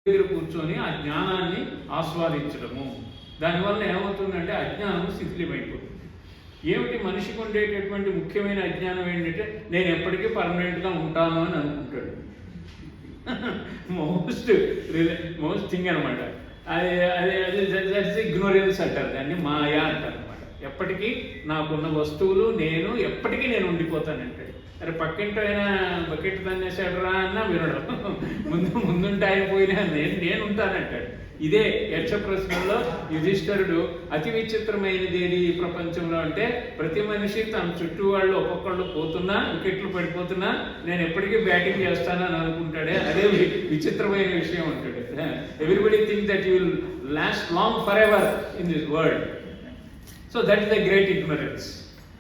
దగ్గర కూర్చొని ఆ జ్ఞానాన్ని ఆస్వాదించడము. దానివల్ల ఏమవుతుందంటే అజ్ఞానం శిథిలమైపోతుంది. ఏమిటి మనిషికి ఉండేటటువంటి ముఖ్యమైన అజ్ఞానం ఏంటంటే నేను ఎప్పటికీ పర్మనెంట్గా ఉంటాను అని అనుకుంటాడు. మోస్ట్ థింగ్ అనమాట. అది అది అది దట్స్ ఇగ్నోరెన్స్ అంటారు, దాన్ని మాయా అంటారు అనమాట. ఎప్పటికీ నాకున్న వస్తువులు నేను ఎప్పటికీ నేను ఉండిపోతానంటాడు. అరే పక్కింటి అయినా బకెట్ తన్నేసాడు రా అన్నా వినడం, ముందుంటే అయిపోయినా నేను ఉంటానంటాడు. ఇదే యక్ష ప్రశ్నలో యుధిష్ఠరుడు అతి విచిత్రమైనది ఏది ఈ ప్రపంచంలో అంటే ప్రతి మనిషి తన చుట్టూ వాళ్ళు ఒక్కొక్కళ్ళు పోతున్నా వికెట్లు పడిపోతున్నా నేను ఎప్పటికీ బ్యాటింగ్ చేస్తానని అనుకుంటాడే, అదే విచిత్రమైన విషయం అంటాడు. Everybody think that you will last long for ever in this world. So that is the great ignorance.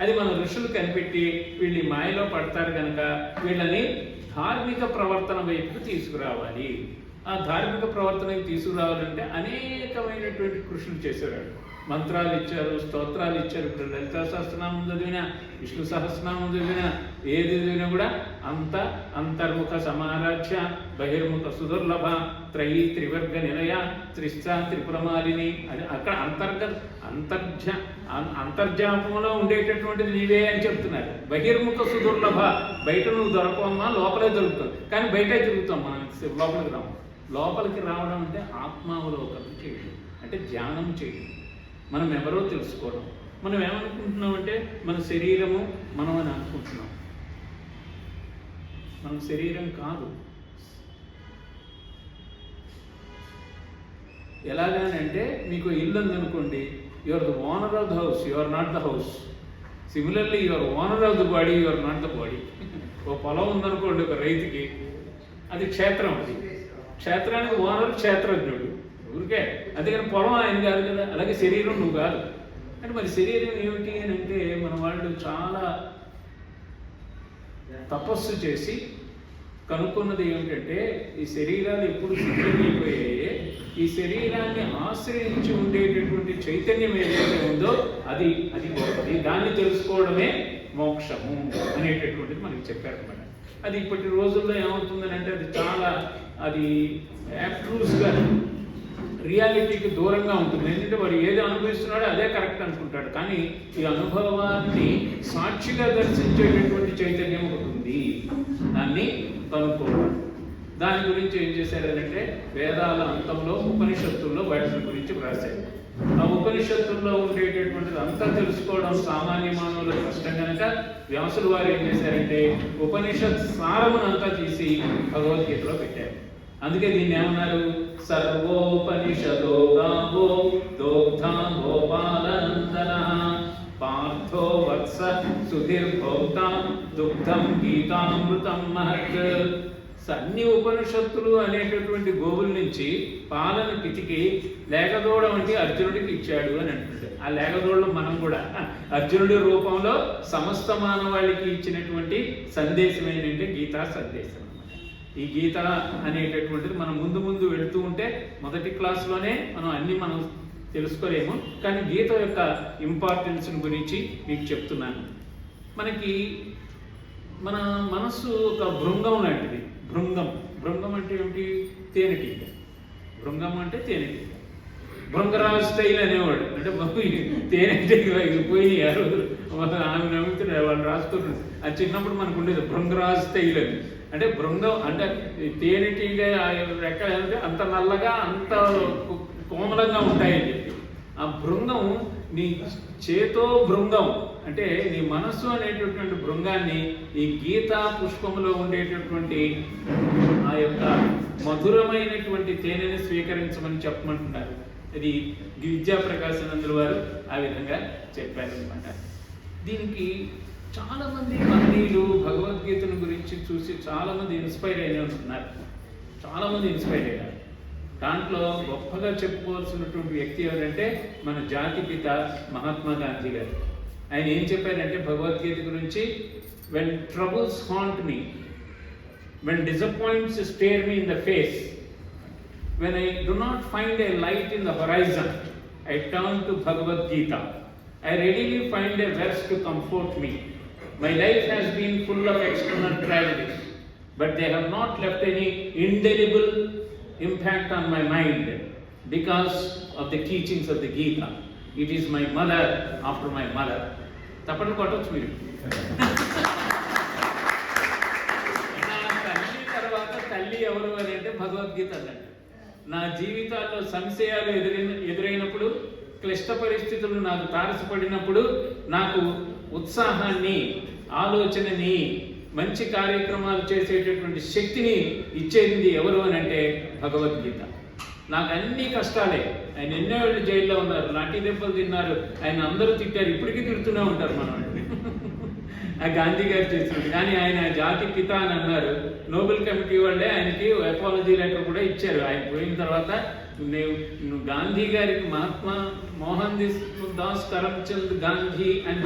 అది మన ఋషులు కనిపెట్టి వీళ్ళు మాయలో పడతారు కనుక వీళ్ళని ధార్మిక ప్రవర్తన వైపుకు తీసుకురావాలి. ఆ ధార్మిక ప్రవర్తనకి తీసుకురావాలంటే అనేకమైనటువంటి కృషులు చేసేవాడు. మంత్రాలు ఇచ్చారు, స్తోత్రాలు ఇచ్చారు. ఇప్పుడు లలితా సహస్రనామం చదివినా, విష్ణు సహస్రనామం చదివినా, ఏది చదివినా కూడా అంతర్ముఖ సమారాధ్య బహిర్ముఖ సుదుర్లభ త్రయీ త్రివర్గ నిలయ త్రిస్థ త్రిపురమాలిని. అది అక్కడ అంతర్జాపంలో ఉండేటటువంటిది నీవే అని చెప్తున్నారు. బహిర్ముఖ సుదుర్లభ, బయట నువ్వు దొరకవమ్మా, లోపలే దొరుకుతుంది. కానీ బయటే తిరుగుతాం మనం, లోపలికి రాము. లోపలికి రావడం అంటే ఆత్మావలోకనం చేయడం, అంటే ధ్యానం చేయడం, మనం ఎవరో తెలుసుకోవడం. మనం ఏమనుకుంటున్నాం అంటే మన శరీరము మనం అని అనుకుంటున్నాం. మన శరీరం కాదు. ఎలాగనంటే మీకు ఇల్లు ఉందనుకోండి, you are the owner of the house, you are not the house. Similarly you are owner of the body, you are not the body. ఓ పొలం ఉందనుకోండి ఒక రైతుకి, అది క్షేత్రం. అది క్షేత్రానికి ఓనర్ క్షేత్రజ్ఞుడు ఊరికే, అందుకని పొలం ఆయన కాదు కదా. అలాగే శరీరం నువ్వు కాదు. అంటే మరి శరీరం ఏమిటి అని అంటే మన వాళ్ళు చాలా తపస్సు చేసి కనుక్కున్నది ఏమిటంటే ఈ శరీరాలు ఎప్పుడు సిద్ధమైపోయాయే, ఈ శరీరాన్ని ఆశ్రయించి ఉండేటటువంటి చైతన్యం ఏదైతే ఉందో అది గొప్పది, దాన్ని తెలుసుకోవడమే మోక్షము అనేటటువంటిది మనకి చెప్పారనమాట. అది ఇప్పటి రోజుల్లో ఏమవుతుందని అంటే అది యాబ్స్ట్రూట్గా రియాలిటీకి దూరంగా ఉంటుంది. ఎందుకంటే వాడు ఏది అనుభవిస్తున్నాడో అదే కరెక్ట్ అనుకుంటాడు. కానీ ఈ అనుభవాన్ని సాక్షిగా దర్శించేటటువంటి చైతన్యం ఒకటి ఉంది, దాన్ని కనుక్కోవడం. దాని గురించి ఏం చేశారంటే వేదాల అంతంలో ఉపనిషత్తుల్లో వాటి గురించి వ్రాశారు. ఆ ఉపనిషత్తుల్లో ఉండేటటువంటిది అంతా తెలుసుకోవడం సామాన్య మానవులకు కష్టం కనుక వ్యాసులు వారు ఏం చేశారంటే ఉపనిషత్ సారమునంతా తీసి భగవద్గీతలో పెట్టారు. అందుకే దీన్ని ఏమన్నారు, సర్వోపనిషదో గావో దోగ్ధా గోపాలనందన పార్థో వత్స సుధీర్భోక్త దుగ్ధం గీతామృతం మహత్. అన్ని ఉపనిషత్తులు అనేటటువంటి గోవుల నుంచి పాలను పితికి లేగదోడ వంటి అర్జునుడికి ఇచ్చాడు అని అంటుంటాడు. ఆ లేగదోడలో మనం కూడా అర్జునుడి రూపంలో సమస్త మానవాళికి ఇచ్చినటువంటి సందేశం ఏంటంటే గీతా సందేశం. ఈ గీత అనేటటువంటిది మనం ముందు వెళుతూ ఉంటే మొదటి క్లాస్లోనే మనం తెలుసుకోలేము. కానీ గీత యొక్క ఇంపార్టెన్స్ గురించి మీకు చెప్తున్నాను. మనకి మన మనస్సు ఒక భృంగం లాంటిది. భృంగం అంటే ఏమిటి? తేనెటీగ. భృంగం అంటే తేనెటీగ. భృంగరాజు స్టైల్ అనేవాడు. అంటే తేనెటీగ పోయి ఆమె నమ్ముతున్నాడు, వాళ్ళు రాసుకుంటున్నారు. అది చిన్నప్పుడు మనకు ఉండేది భృంగరాజు స్టైల్ అని. అంటే భృంగం అంటే తేనెటీగ రెక్కలు అంటే అంత నల్లగా అంత కోమలంగా ఉంటాయని చెప్పి ఆ భృంగం నీ చేతో భృంగం అంటే నీ మనస్సు అనేటటువంటి భృంగాన్ని ఈ గీతా పుష్పములో ఉండేటటువంటి ఆ యొక్క మధురమైనటువంటి తేనెని స్వీకరించమని చెప్పమంటున్నారు. ఇది విద్యాప్రకాశానందుల వారు ఆ విధంగా చెప్పారనమాట. దీనికి చాలామంది మహనీయులు భగవద్గీతను గురించి చూసి చాలామంది ఇన్స్పైర్ అయిన ఉంటున్నారు. చాలామంది ఇన్స్పైర్ అయ్యారు. దాంట్లో గొప్పగా చెప్పుకోవాల్సినటువంటి వ్యక్తి ఎవరంటే మన జాతిపిత మహాత్మా గాంధీ గారు. ఆయన ఏం చెప్పారంటే భగవద్గీత గురించి, when troubles haunt me, when disappoints stare me in the face, when I do not find a light in the horizon, I turn to Bhagavad Gita. I readily find a verse to comfort me. My life has been full of external tragedies, but they have not left any indelible impact on my mind because of the teachings of the Gita. It is my mother after my mother. తప్పట్లు కొట్టవచ్చు మీరు. నా తల్లి తర్వాత తల్లి ఎవరు అని అంటే భగవద్గీత అన్నట్టు. నా జీవితాల్లో సంశయాలు ఎదురైనప్పుడు, క్లిష్ట పరిస్థితులు నాకు తారసపడినప్పుడు నాకు ఉత్సాహాన్ని, ఆలోచనని, మంచి కార్యక్రమాలు చేసేటటువంటి శక్తిని ఇచ్చేది ఎవరు అని అంటే భగవద్గీత. నాకు అన్ని కష్టాలే. ఆయన ఎన్నో ఏళ్ళు జైల్లో ఉన్నారు, లాఠీ దెబ్బలు తిన్నారు, ఆయన అందరూ తిట్టారు, ఇప్పటికీ తిడుతూనే ఉంటారు మనం. ఆ గాంధీ గారు చేసినట్టు. కానీ ఆయన జాతి పిత అని అన్నారు. నోబెల్ కమిటీ వాళ్ళే ఆయనకి అపాలజీ లెటర్ కూడా ఇచ్చారు. ఆయన పోయిన తర్వాత నువ్వు గాంధీ గారికి మహాత్మా మోహన్ దాస్ కరమ్చంద్ గాంధీ అని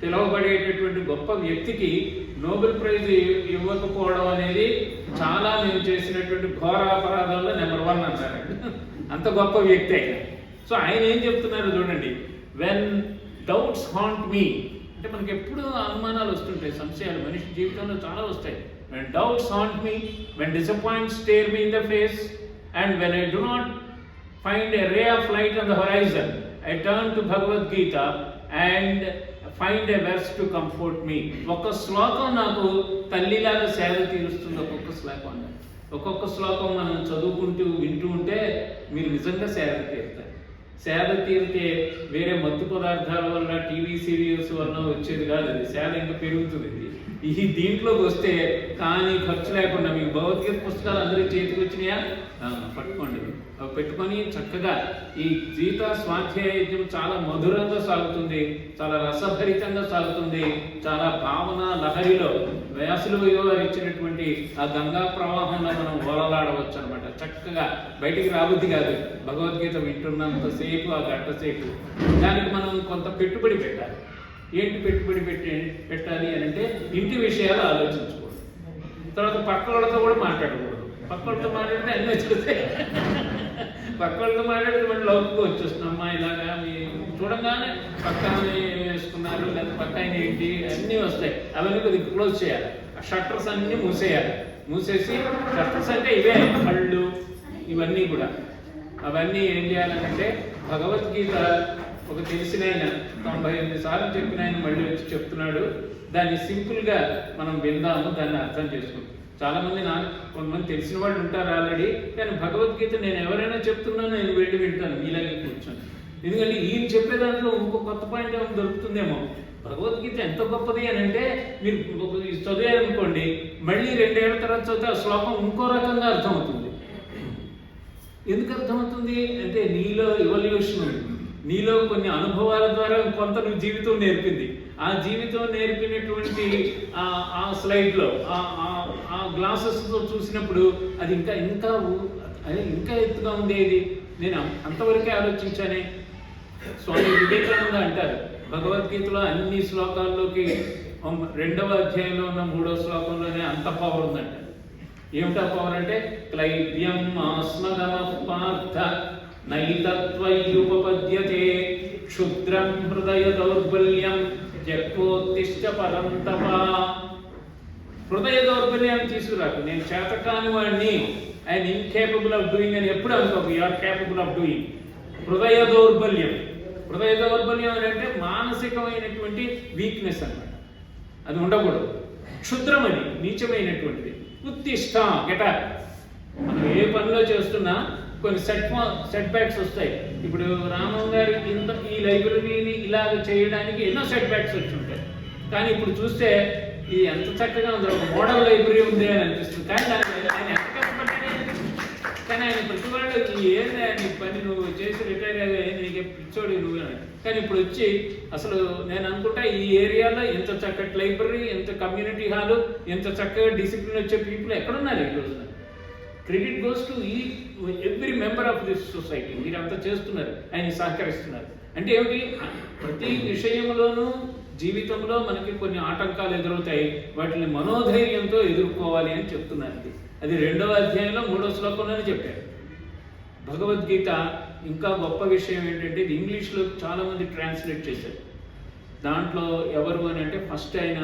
పిలువబడేటటువంటి గొప్ప వ్యక్తికి నోబెల్ ప్రైజ్ ఇవ్వకపోవడం అనేది చాలా మేము చేసినటువంటి ఘోర అపరాధాల్లో నెంబర్ 1 అన్నారు. అంత గొప్ప వ్యక్తి ఆయన. సో ఆయన ఏం చెప్తున్నారు చూడండి, వెన్ డౌట్స్ హాంట్ మీ, అంటే మనకి ఎప్పుడు అనుమానాలు వస్తుంటాయి, సంశయాలు మనిషి జీవితంలో చాలా వస్తాయి. When doubts haunt me, when disappoints stare me in the face, and when I do not find a ray of light on the horizon, I turn to Bhagavad Gita and find a verse to comfort me. ఒక్క శ్లోకం నాకు తల్లిలాగా సేద తీరుస్తుంది. ఒక్కొక్క శ్లోకం మనం చదువుకుంటూ వింటూ ఉంటే మీరు నిజంగా సేద తీరుతారు. సేద తీరితే వేరే మత్తు పదార్థాల వల్ల, టీవీ సీరియల్స్ వల్ల వచ్చేది కాదు. అది సేద ఇంకా పెరుగుతుంది. ఈ దీంట్లోకి వస్తే కానీ ఖర్చు లేకుండా మీకు భగవద్గీత పుస్తకాలు అందరూ చేతికి వచ్చినాయా, పట్టుకోండి. అవి పెట్టుకొని చక్కగా ఈ గీత స్వాధ్యాయం చాలా మధురంగా సాగుతుంది, చాలా రసభరితంగా సాగుతుంది, చాలా భావన లహరిలో వ్యాసులు వారు ఇచ్చినటువంటి ఆ గంగా ప్రవాహంలో మనం ఓలలాడవచ్చు అనమాట. చక్కగా బయటికి రాబుద్ది కాదు భగవద్గీత వింటున్నంతసేపు, ఆ గంట సేపు. దానికి మనం కొంత పెట్టుబడి పెట్టాలి. ఏంటి పెట్టుబడి పెట్టాలి అని అంటే ఇంటి విషయాలు ఆలోచించకూడదు. తర్వాత పక్క వాళ్ళతో కూడా మాట్లాడకూడదు. పక్క వాళ్ళతో మాట్లాడితే అన్నీ వచ్చేస్తాయి. పక్క వాళ్ళతో మాట్లాడితే మళ్ళీ లౌకిక వచ్చేస్తుంది. అమ్మాయి ఇలాగా మీ చూడంగానే పక్క వేసుకున్నారు, లేదా పక్క ఆయన ఏంటి అన్నీ వస్తాయి. అవన్నీ కొద్దిగా క్లోజ్ చేయాలి. ఆ షట్టర్స్ అన్నీ మూసేయాలి. మూసేసి షట్టర్స్ అంటే ఇవే కళ్ళు ఇవన్నీ కూడా అవన్నీ ఏం చేయాలంటే భగవద్గీత ఒక తెలిసిన ఆయన 98 సార్లు చెప్పిన ఆయన మళ్ళీ వచ్చి చెప్తున్నాడు. దాన్ని సింపుల్గా మనం విందాము, దాన్ని అర్థం చేసుకుంటాం. చాలామంది కొంతమంది తెలిసిన వాళ్ళు ఉంటారు ఆల్రెడీ. కానీ భగవద్గీత నేను ఎవరైనా చెప్తున్నా నేను వెళ్ళి వింటాను మీలాగే కూర్చొని. ఎందుకంటే ఈయన చెప్పే దాంట్లో ఇంకో కొత్త పాయింట్ ఏమైనా దొరుకుతుందేమో. భగవద్గీత ఎంత గొప్పది అని అంటే మీరు చదివారనుకోండి, మళ్ళీ 2 ఏళ్ల తర్వాత చదివితే ఆ శ్లోకం ఇంకో రకంగా అర్థమవుతుంది. ఎందుకు అర్థమవుతుంది అంటే నీలో ఎవల్యూషన్ ఉంది. నీలో కొన్ని అనుభవాల ద్వారా కొంత నువ్వు జీవితం నేర్పింది. ఆ జీవితం నేర్పినటువంటి ఆ స్లైడ్లో ఆ గ్లాసెస్తో చూసినప్పుడు అది ఇంకా ఇంకా ఇంకా ఎత్తుగా ఉండేది. నేను అంతవరకే ఆలోచించానే. స్వామి వివేకానంద అంటారు భగవద్గీతలో అన్ని శ్లోకాల్లోకి 2వ అధ్యాయంలో ఉన్న 3వ శ్లోకంలోనే అంత పవర్ ఉందంటారు. ఏమిటా పవర్ అంటే క్లైవ్యం ఆస్మగమ పార్థ నైతత్వయుపపద్యతే క్షుద్రం హృదయ దౌర్బల్యం జక్కోత్తిష్ట పరంతప. హృదయ దౌర్బల్యాన్ని తీసుకురాకు. నేను చేతకాని వాడిని, ఐఎమ్ ఇన్కేపబుల్ ఆఫ్ డూయింగ్ అని ఎప్పుడు అనుకోకు. You are capable of doing. హృదయ దౌర్బల్యం. హృదయ దౌర్బల్యం అని అంటే మానసికమైనటువంటి వీక్నెస్ అన్నమాట. అది ఉండకూడదు. క్షుద్రమని నీచమైనటువంటిది. ఉత్తిష్ట గెటప్. మనం ఏ పనిలో చేస్తున్నా కొన్ని సెట్ బ్యాక్స్ వస్తాయి. ఇప్పుడు రామన్ గారి ఈ లైబ్రరీని ఇలాగ చేయడానికి ఎన్నో సెట్ బ్యాక్స్ వచ్చి ఉంటాయి. కానీ ఇప్పుడు చూస్తే ఇది ఎంత చక్కగా ఉంది, ఒక మోడల్ లైబ్రరీ ఉంది అని అనిపిస్తుంది. కానీ ఆయన ఎంత కష్టపడ్డాడే. కానీ ఆయన ప్రతి వాళ్ళు ఏంది నీ పని, నువ్వు చేసి రిటైర్ అయ్యే నీకు పిచ్చోడి నువ్వు అని. కానీ ఇప్పుడు వచ్చి అసలు నేను అనుకుంటా ఈ ఏరియాలో ఎంత చక్కటి లైబ్రరీ, ఎంత కమ్యూనిటీ హాలు, ఎంత చక్కగా డిసిప్లిన్ వచ్చే పీపుల్ ఎక్కడున్నారు ఈ రోజున. Credit goes to every member of this society. మీరు అంతా చేస్తున్నారు, ఆయన సహకరిస్తున్నారు. అంటే ఏమిటి, ప్రతి విషయంలోనూ జీవితంలో మనకి కొన్ని ఆటంకాలు ఎదురవుతాయి. వాటిని మనోధైర్యంతో ఎదుర్కోవాలి అని చెప్తున్నారు. అది 2వ అధ్యాయంలో 3వ శ్లోకంలోనే చెప్పారు. భగవద్గీత ఇంకా గొప్ప విషయం ఏంటంటే ఇది ఇంగ్లీష్లో చాలామంది ట్రాన్స్లేట్ చేశారు. దాంట్లో ఎవరు అని అంటే ఫస్ట్ ఆయన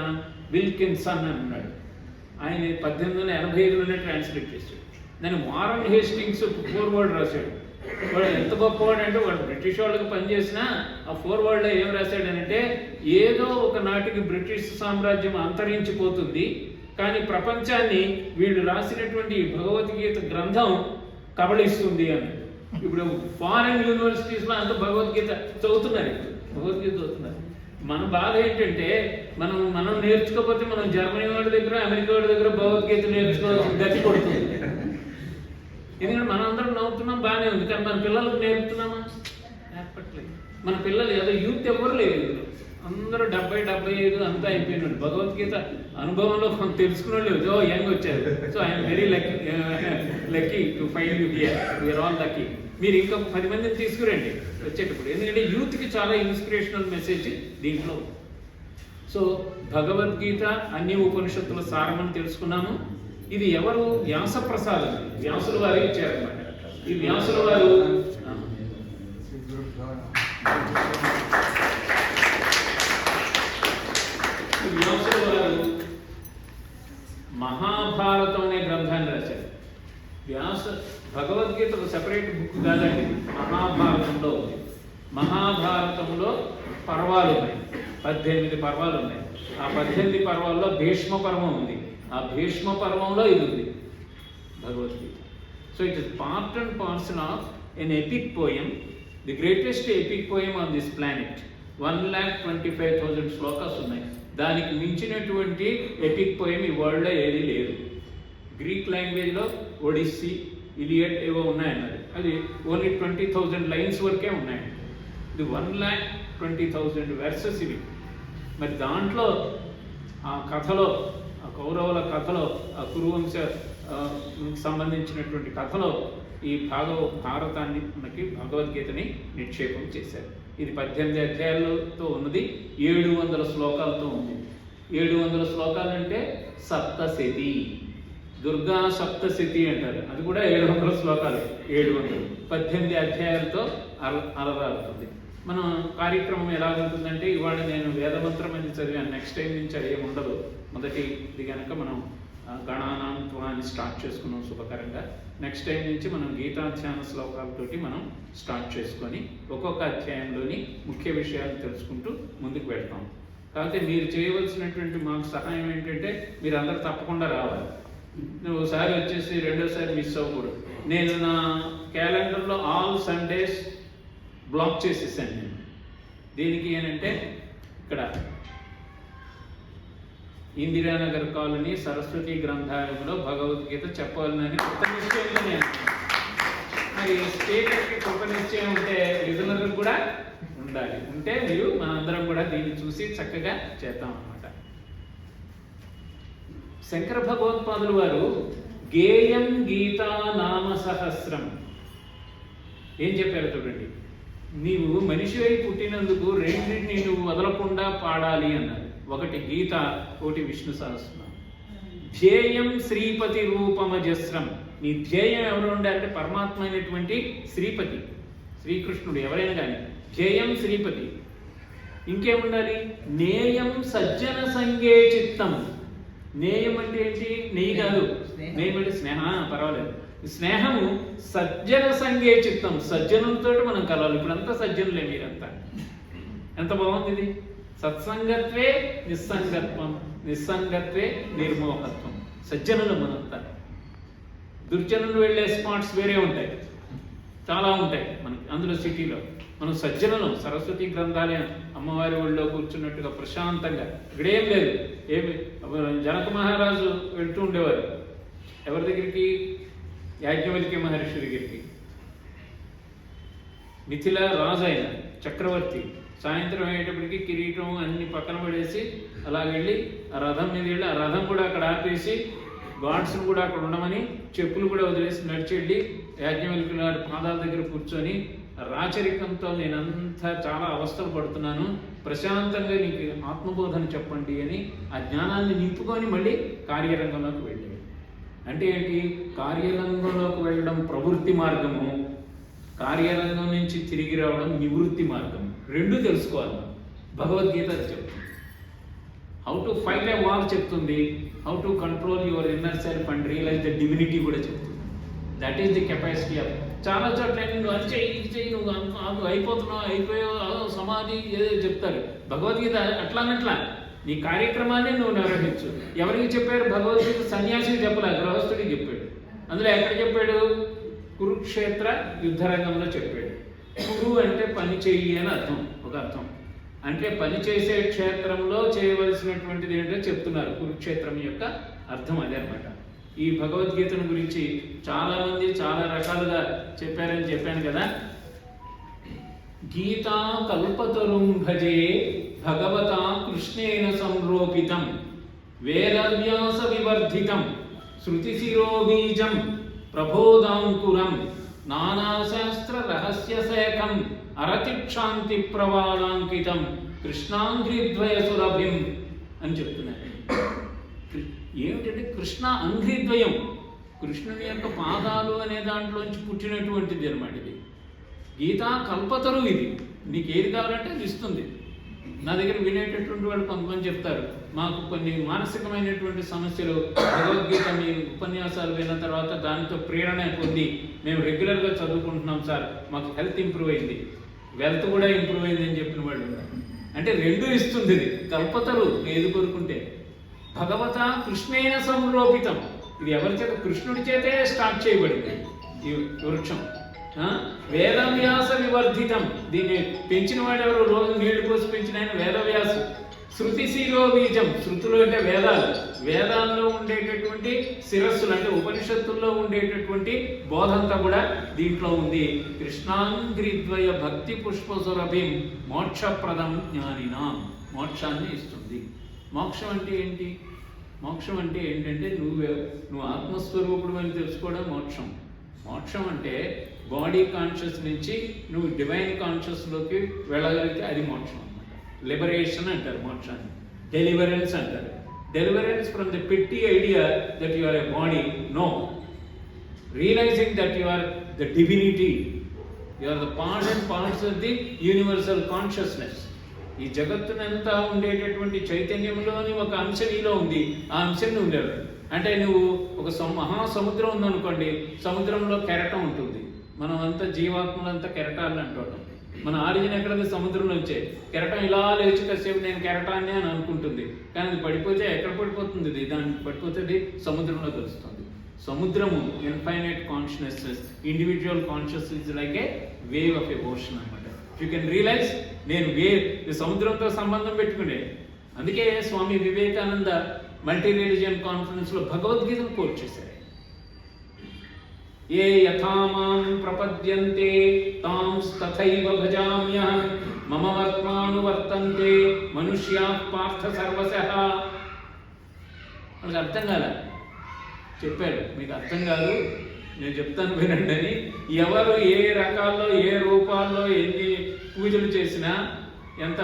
విల్కిన్సన్ అని ఉన్నాడు. ఆయన 1885లోనే ట్రాన్స్లేట్ చేశాడు. దాన్ని వారన్ హేస్టింగ్స్ ఫోర్వర్డ్ రాశాడు. వాడు ఎంత గొప్పవాడు అంటే వాడు బ్రిటిష్ వాళ్ళకి పనిచేసినా ఆ ఫోర్వర్డ్లో ఏం రాశాడనంటే, ఏదో ఒక నాటికి బ్రిటిష్ సామ్రాజ్యం అంతరించిపోతుంది, కానీ ప్రపంచాన్ని వీళ్ళు రాసినటువంటి భగవద్గీత గ్రంథం కబళిస్తుంది అని. ఇప్పుడు ఫారెన్ యూనివర్సిటీస్లో అంత భగవద్గీత చదువుతున్నారు, భగవద్గీత చదువుతున్నారు. మన బాధ ఏంటంటే మనం నేర్చుకోకపోతే మనం జర్మనీ వాడి దగ్గర, అమెరికా వాడి దగ్గర భగవద్గీత నేర్చుకోవాల్సిన గతి పడుతుంది. ఎందుకంటే మనం అందరం నవ్వుతున్నాం, బాగానే ఉంది, కానీ మన పిల్లలకు నేర్పుతున్నామా? నేర్పట్లేదు. మన పిల్లలు ఏదో యూత్ ఎవరు లేదు, అందరూ 70-75 అంతా అయిపోయినాడు. భగవద్గీత అనుభవంలో తెలుసుకునే లేదు, యంగ్ వచ్చారు. So I'm very lucky to find you here, we're all lucky. మీరు ఇంకా 10 మందిని తీసుకురండి వచ్చేటప్పుడు, ఎందుకంటే యూత్కి చాలా ఇన్స్పిరేషనల్ మెసేజ్ దీంట్లో. సో భగవద్గీత అన్ని ఉపనిషత్తుల సారమని తెలుసుకున్నాము. ఇది ఎవరు? వ్యాస ప్రసాదం, వ్యాసుల వారు ఇచ్చారనమాట. ఈ వ్యాసుల వారు మహాభారతం అనే గ్రంథాన్ని రాశారు. భగవద్గీత ఒక సెపరేట్ బుక్ కాదండి, మహాభారతంలో ఉంది. మహాభారతంలో పర్వాలు ఉన్నాయి, 18 పర్వాలు ఉన్నాయి. ఆ 18 పర్వాల్లో భీష్మ పర్వం ఉంది. ఆ భీష్మ పర్వంలో ఇది ఉంది Bhagavad Gita. So it is part and parcel of an epic poem, the greatest epic poem on this planet. 1,25,000 shlokas ఉన్నాయి. దానికి మించినటువంటి ఎపిక్ పోయం ఈ వరల్డ్లో ఏది లేదు. గ్రీక్ లాంగ్వేజ్లో ఒడిస్సీ, ఇలియడ్ ఏవో ఉన్నాయన్నది, అది ఓన్లీ 20,000 లైన్స్ వరకే ఉన్నాయి. ఇది 1,20,000 వెర్సెస్ ఇవి. మరి దాంట్లో ఆ కథలో, ఆ కౌరవుల కథలో, ఆ కురువంశ సంబంధించినటువంటి కథలో ఈ భారతాన్ని మనకి భగవద్గీతని నిక్షేపం చేశారు. ఇది 18 అధ్యాయాలతో ఉన్నది, 700 శ్లోకాలతో ఉంది. 700 శ్లోకాలు అంటే సప్తశతి, దుర్గా సప్తశతి అంటారు, అది కూడా 700 శ్లోకాలు. 700 18 అధ్యాయాలతో అలరాలుతుంది. మన కార్యక్రమం ఎలా ఉంటుందంటే, ఇవాళ నేను వేదమంత్రం అని చదివాను, నెక్స్ట్ టైం నుంచి అది ఏమి ఉండదు. మొదటిది కనుక మనం గణానాం త్వాన్ని స్టార్ట్ చేసుకున్నాం శుభకరంగా. నెక్స్ట్ టైం నుంచి మనం గీతాధ్యాన శ్లోకాలతోటి మనం స్టార్ట్ చేసుకొని ఒక్కొక్క అధ్యాయంలోని ముఖ్య విషయాలు తెలుసుకుంటూ ముందుకు వెళ్తాం. కాకపోతే మీరు చేయవలసినటువంటి మాకు సహాయం ఏంటంటే, మీరు అందరూ తప్పకుండా రావాలి. నువ్వు ఒకసారి వచ్చేసి రెండోసారి మిస్ అవ్వకూడదు. నేను నా క్యాలెండర్లో ఆల్ సండేస్ బ్లాక్ చేసేసాను నేను. దేనికి అంటే, ఇక్కడ ఇందిరానగర్ కాలనీ సరస్వతి గ్రంథాలయంలో భగవద్గీత చెప్పాలని కొత్త నిశ్చయంలో నేను. మరి స్పీకర్కి కొత్త నిశ్చయం ఉంటే లిజనర్ కూడా ఉండాలి. ఉంటే మీరు మనందరం కూడా దీన్ని చూసి చక్కగా చేద్దాం అన్నమాట. శంకర భగవత్పాదులు వారు గేయం గీతా నామ సహస్రం ఏం చెప్పారు చూడండి. నీవు మనిషి అయి పుట్టినందుకు రెండింటిని నువ్వు వదలకుండా పాడాలి అన్నారు. ఒకటి గీత, ఒకటి విష్ణు సహస్రనామం. ధ్యేయం శ్రీపతి రూపమజస్రం. నీ ధ్యేయం ఎవరు ఉండాలంటే పరమాత్మ అయినటువంటి శ్రీపతి, శ్రీకృష్ణుడు ఎవరైనా కానీ. ధ్యేయం శ్రీపతి. ఇంకేముండాలి? నేయం సజ్జన సంగే చిత్తం. నేయం అంటే ఏంటి? నెయ్యి కాదు, నేయం అంటే స్నేహ, పర్వాలేదు. స్నేహము సజ్జన సంగే చిత్తం. సజ్జనులతో మనం కలవాలి. ఇప్పుడంతా సజ్జనులే మీరంతా. ఎంత బాగుంది ఇది. సత్సంగత్వే నిస్సంగత్వం, నిస్సంగత్వే నిర్మోహత్వం. సజ్జనులు మనంతా. దుర్జనులు వెళ్ళే స్పాట్స్ వేరే ఉంటాయి, చాలా ఉంటాయి మనకి అందులో సిటీలో. మనం సజ్జనులం. సరస్వతి గ్రంథాలయం అమ్మవారి ఒళ్ళో కూర్చున్నట్టుగా ప్రశాంతంగా. ఇక్కడేం లేదు. ఏమి జనక మహారాజు వెళ్తూ ఉండేవారు ఎవరి దగ్గరికి? యాజ్ఞవల్క్య మహర్షి దగ్గరికి. మిథిల రాజు అయిన చక్రవర్తి సాయంత్రం అయ్యేటప్పటికి కిరీటం అన్ని పక్కన పడేసి అలా వెళ్ళి ఆ రథం మీద వెళ్ళి, ఆ రథం కూడా అక్కడ ఆపేసి గాడ్స్ని కూడా అక్కడ ఉండమని చెప్పులు కూడా వదిలేసి నడిచి వెళ్ళి యాజ్ఞవల్క్యుల గారి పాదాల దగ్గర కూర్చొని, రాచరికంతో నేనంతా చాలా అవస్థలు పడుతున్నాను, ప్రశాంతంగా నీకు ఆత్మబోధన చెప్పండి అని ఆ జ్ఞానాన్ని నింపుకొని మళ్ళీ కార్యరంగంలోకి వెళ్ళాడు. అంటే ఏంటి? కార్యరంగంలోకి వెళ్ళడం ప్రవృత్తి మార్గము, కార్యరంగం నుంచి తిరిగి రావడం నివృత్తి మార్గం. రెండు తెలుసుకోవాలి. భగవద్గీత చెప్తుంది. How to fight a war చెప్తుంది. How to control your inner self and realize the divinity కూడా చెప్తుంది. That is the capacity of. చాలా చోట్ల నువ్వు అది చెయ్యి ఇది చెయ్యి నువ్వు అయిపోతున్నావు అయిపోయావు సమాధి ఏదో చెప్తారు. భగవద్గీత అట్లా నీ కార్యక్రమాన్ని నువ్వు నిర్వహించు. ఎవరికి చెప్పారు భగవద్గీత? సన్యాసికి చెప్పలే, గృహస్థుడికి చెప్పాడు. అందులో ఎక్కడ చెప్పాడు? కురుక్షేత్ర యుద్ధరంగంలో చెప్పాడు. కురు అంటే పని చెయ్యి అని అర్థం, ఒక అర్థం. అంటే పని చేసే క్షేత్రంలో చేయవలసినటువంటిది ఏంటో చెప్తున్నారు. కురుక్షేత్రం యొక్క అర్థం అదే అనమాట. ఈ భగవద్గీతను గురించి చాలామంది చాలా రకాలుగా చెప్పారని చెప్పాను కదా. గీతా కల్పతరుం భజే భగవతా కృష్ణేన సంరోపితం వేదవ్యాస వివర్ధితం శృతిశిరోబీజం ప్రబోధాంకురం నానాశాస్త్ర రహస్యశేఖం అరతిక్షాంతి ప్రవాళాంకితం కృష్ణాంఘ్రిద్వయ సులభిం అని చెప్తున్నారు. ఏమిటంటే కృష్ణ అంఘ్రిద్వయం, కృష్ణుని యొక్క పాదాలు అనే దాంట్లోంచి పుట్టినటువంటిది అనమాట ఇది. గీతా కల్పతరు ఇది. నీకు ఏది కావాలంటే అది ఇస్తుంది. నా దగ్గర వినేటటువంటి వాళ్ళు కొంతమంది చెప్తారు, మాకు కొన్ని మానసికమైనటువంటి సమస్యలు భగవద్గీత మీ ఉపన్యాసాలు విన్న తర్వాత దానితో ప్రేరణ పొంది మేము రెగ్యులర్గా చదువుకుంటున్నాం సార్, మాకు హెల్త్ ఇంప్రూవ్ అయింది, వెల్త్ కూడా ఇంప్రూవ్ అయింది అని చెప్పిన వాళ్ళు. అంటే రెండూ ఇస్తుంది ఇది. కల్పతరు ఏది కోరుకుంటే. భగవత కృష్ణేన సంరోపితం, ఇది ఎవరి చేత? కృష్ణుడి చేతే స్టార్ట్ చేయబడింది ఈ వృక్షం. వేదవ్యాస వివర్ధితం, దీన్ని పెంచిన వాడు ఎవరు? రోజు నీళ్లు పోసి పెంచిన ఆయన వేదవ్యాసు. శృతి శిరోబీజం, శృతులు అంటే వేదాలు, వేదాల్లో ఉండేటటువంటి శిరస్సులు అంటే ఉపనిషత్తుల్లో ఉండేటటువంటి బోధంతా కూడా దీంట్లో ఉంది. కృష్ణాంగ్రిద్వయ భక్తి పుష్పసురభిం మోక్షప్రదం జ్ఞానినాం, మోక్షాన్ని ఇస్తుంది. మోక్షం అంటే ఏంటి? మోక్షం అంటే ఏంటంటే నువ్వు ఆత్మస్వరూపుడు అని తెలుసుకోవడం మోక్షం. మోక్షం అంటే బాడీ కాన్షియస్ నుంచి నువ్వు డివైన్ కాన్షియస్లోకి వెళ్ళగలిగితే అది మోక్షం అన్నమాట. లిబరేషన్ అంటారు మోక్షాన్ని, డెలివరెన్స్ అంటారు. Deliverance from the petty idea that you are a body, no, realising that you are the divinity, you are the part and parts of the universal consciousness. ఈ జగత్తునంతా ఉండేటటువంటి చైతన్యంలోని ఒక అంశం నీలో ఉంది, ఆ అంశం నువ్వు లేవు. అంటే నువ్వు ఒక మహాసముద్రం ఉందనుకోండి, సముద్రంలో కెరటం ఉంటుంది. మనం అంతా జీవాత్మలంతా కెరటాలని అంటుంటాం. మన ఆరిజిన్ ఎక్కడది? సముద్రంలో వచ్చే. కెరటం ఇలా లేచి కాసేపు నేను కెరటాన్ని అని అనుకుంటుంది, కానీ అది పడిపోతే ఎక్కడ పడిపోతుంది? దానికి పడిపోతే సముద్రంలో కలుస్తుంది. సముద్రము infinite consciousness, individual consciousness like A wave of a ocean అనమాట. యూ కెన్ రియలైజ్ నేను సముద్రంతో సంబంధం పెట్టుకునే. అందుకే స్వామి వివేకానంద మల్టీ రిలీజియన్ కాన్ఫరెన్స్లో భగవద్గీతను కోట్ చేశారు. ఏ యథామాం ప్రపద్యంతే తాం తథైవ భజామ్యహం మమ వర్త్మానువర్తంతే మనుష్యాః పార్థ సర్వశః. మనకు అర్థం కాలే, చెప్పాడు మీకు అర్థం కాదు, నేను చెప్తాను వినండి అని. ఎవరు ఏ రకాల్లో ఏ రూపాల్లో ఎన్ని పూజలు చేసినా, ఎంత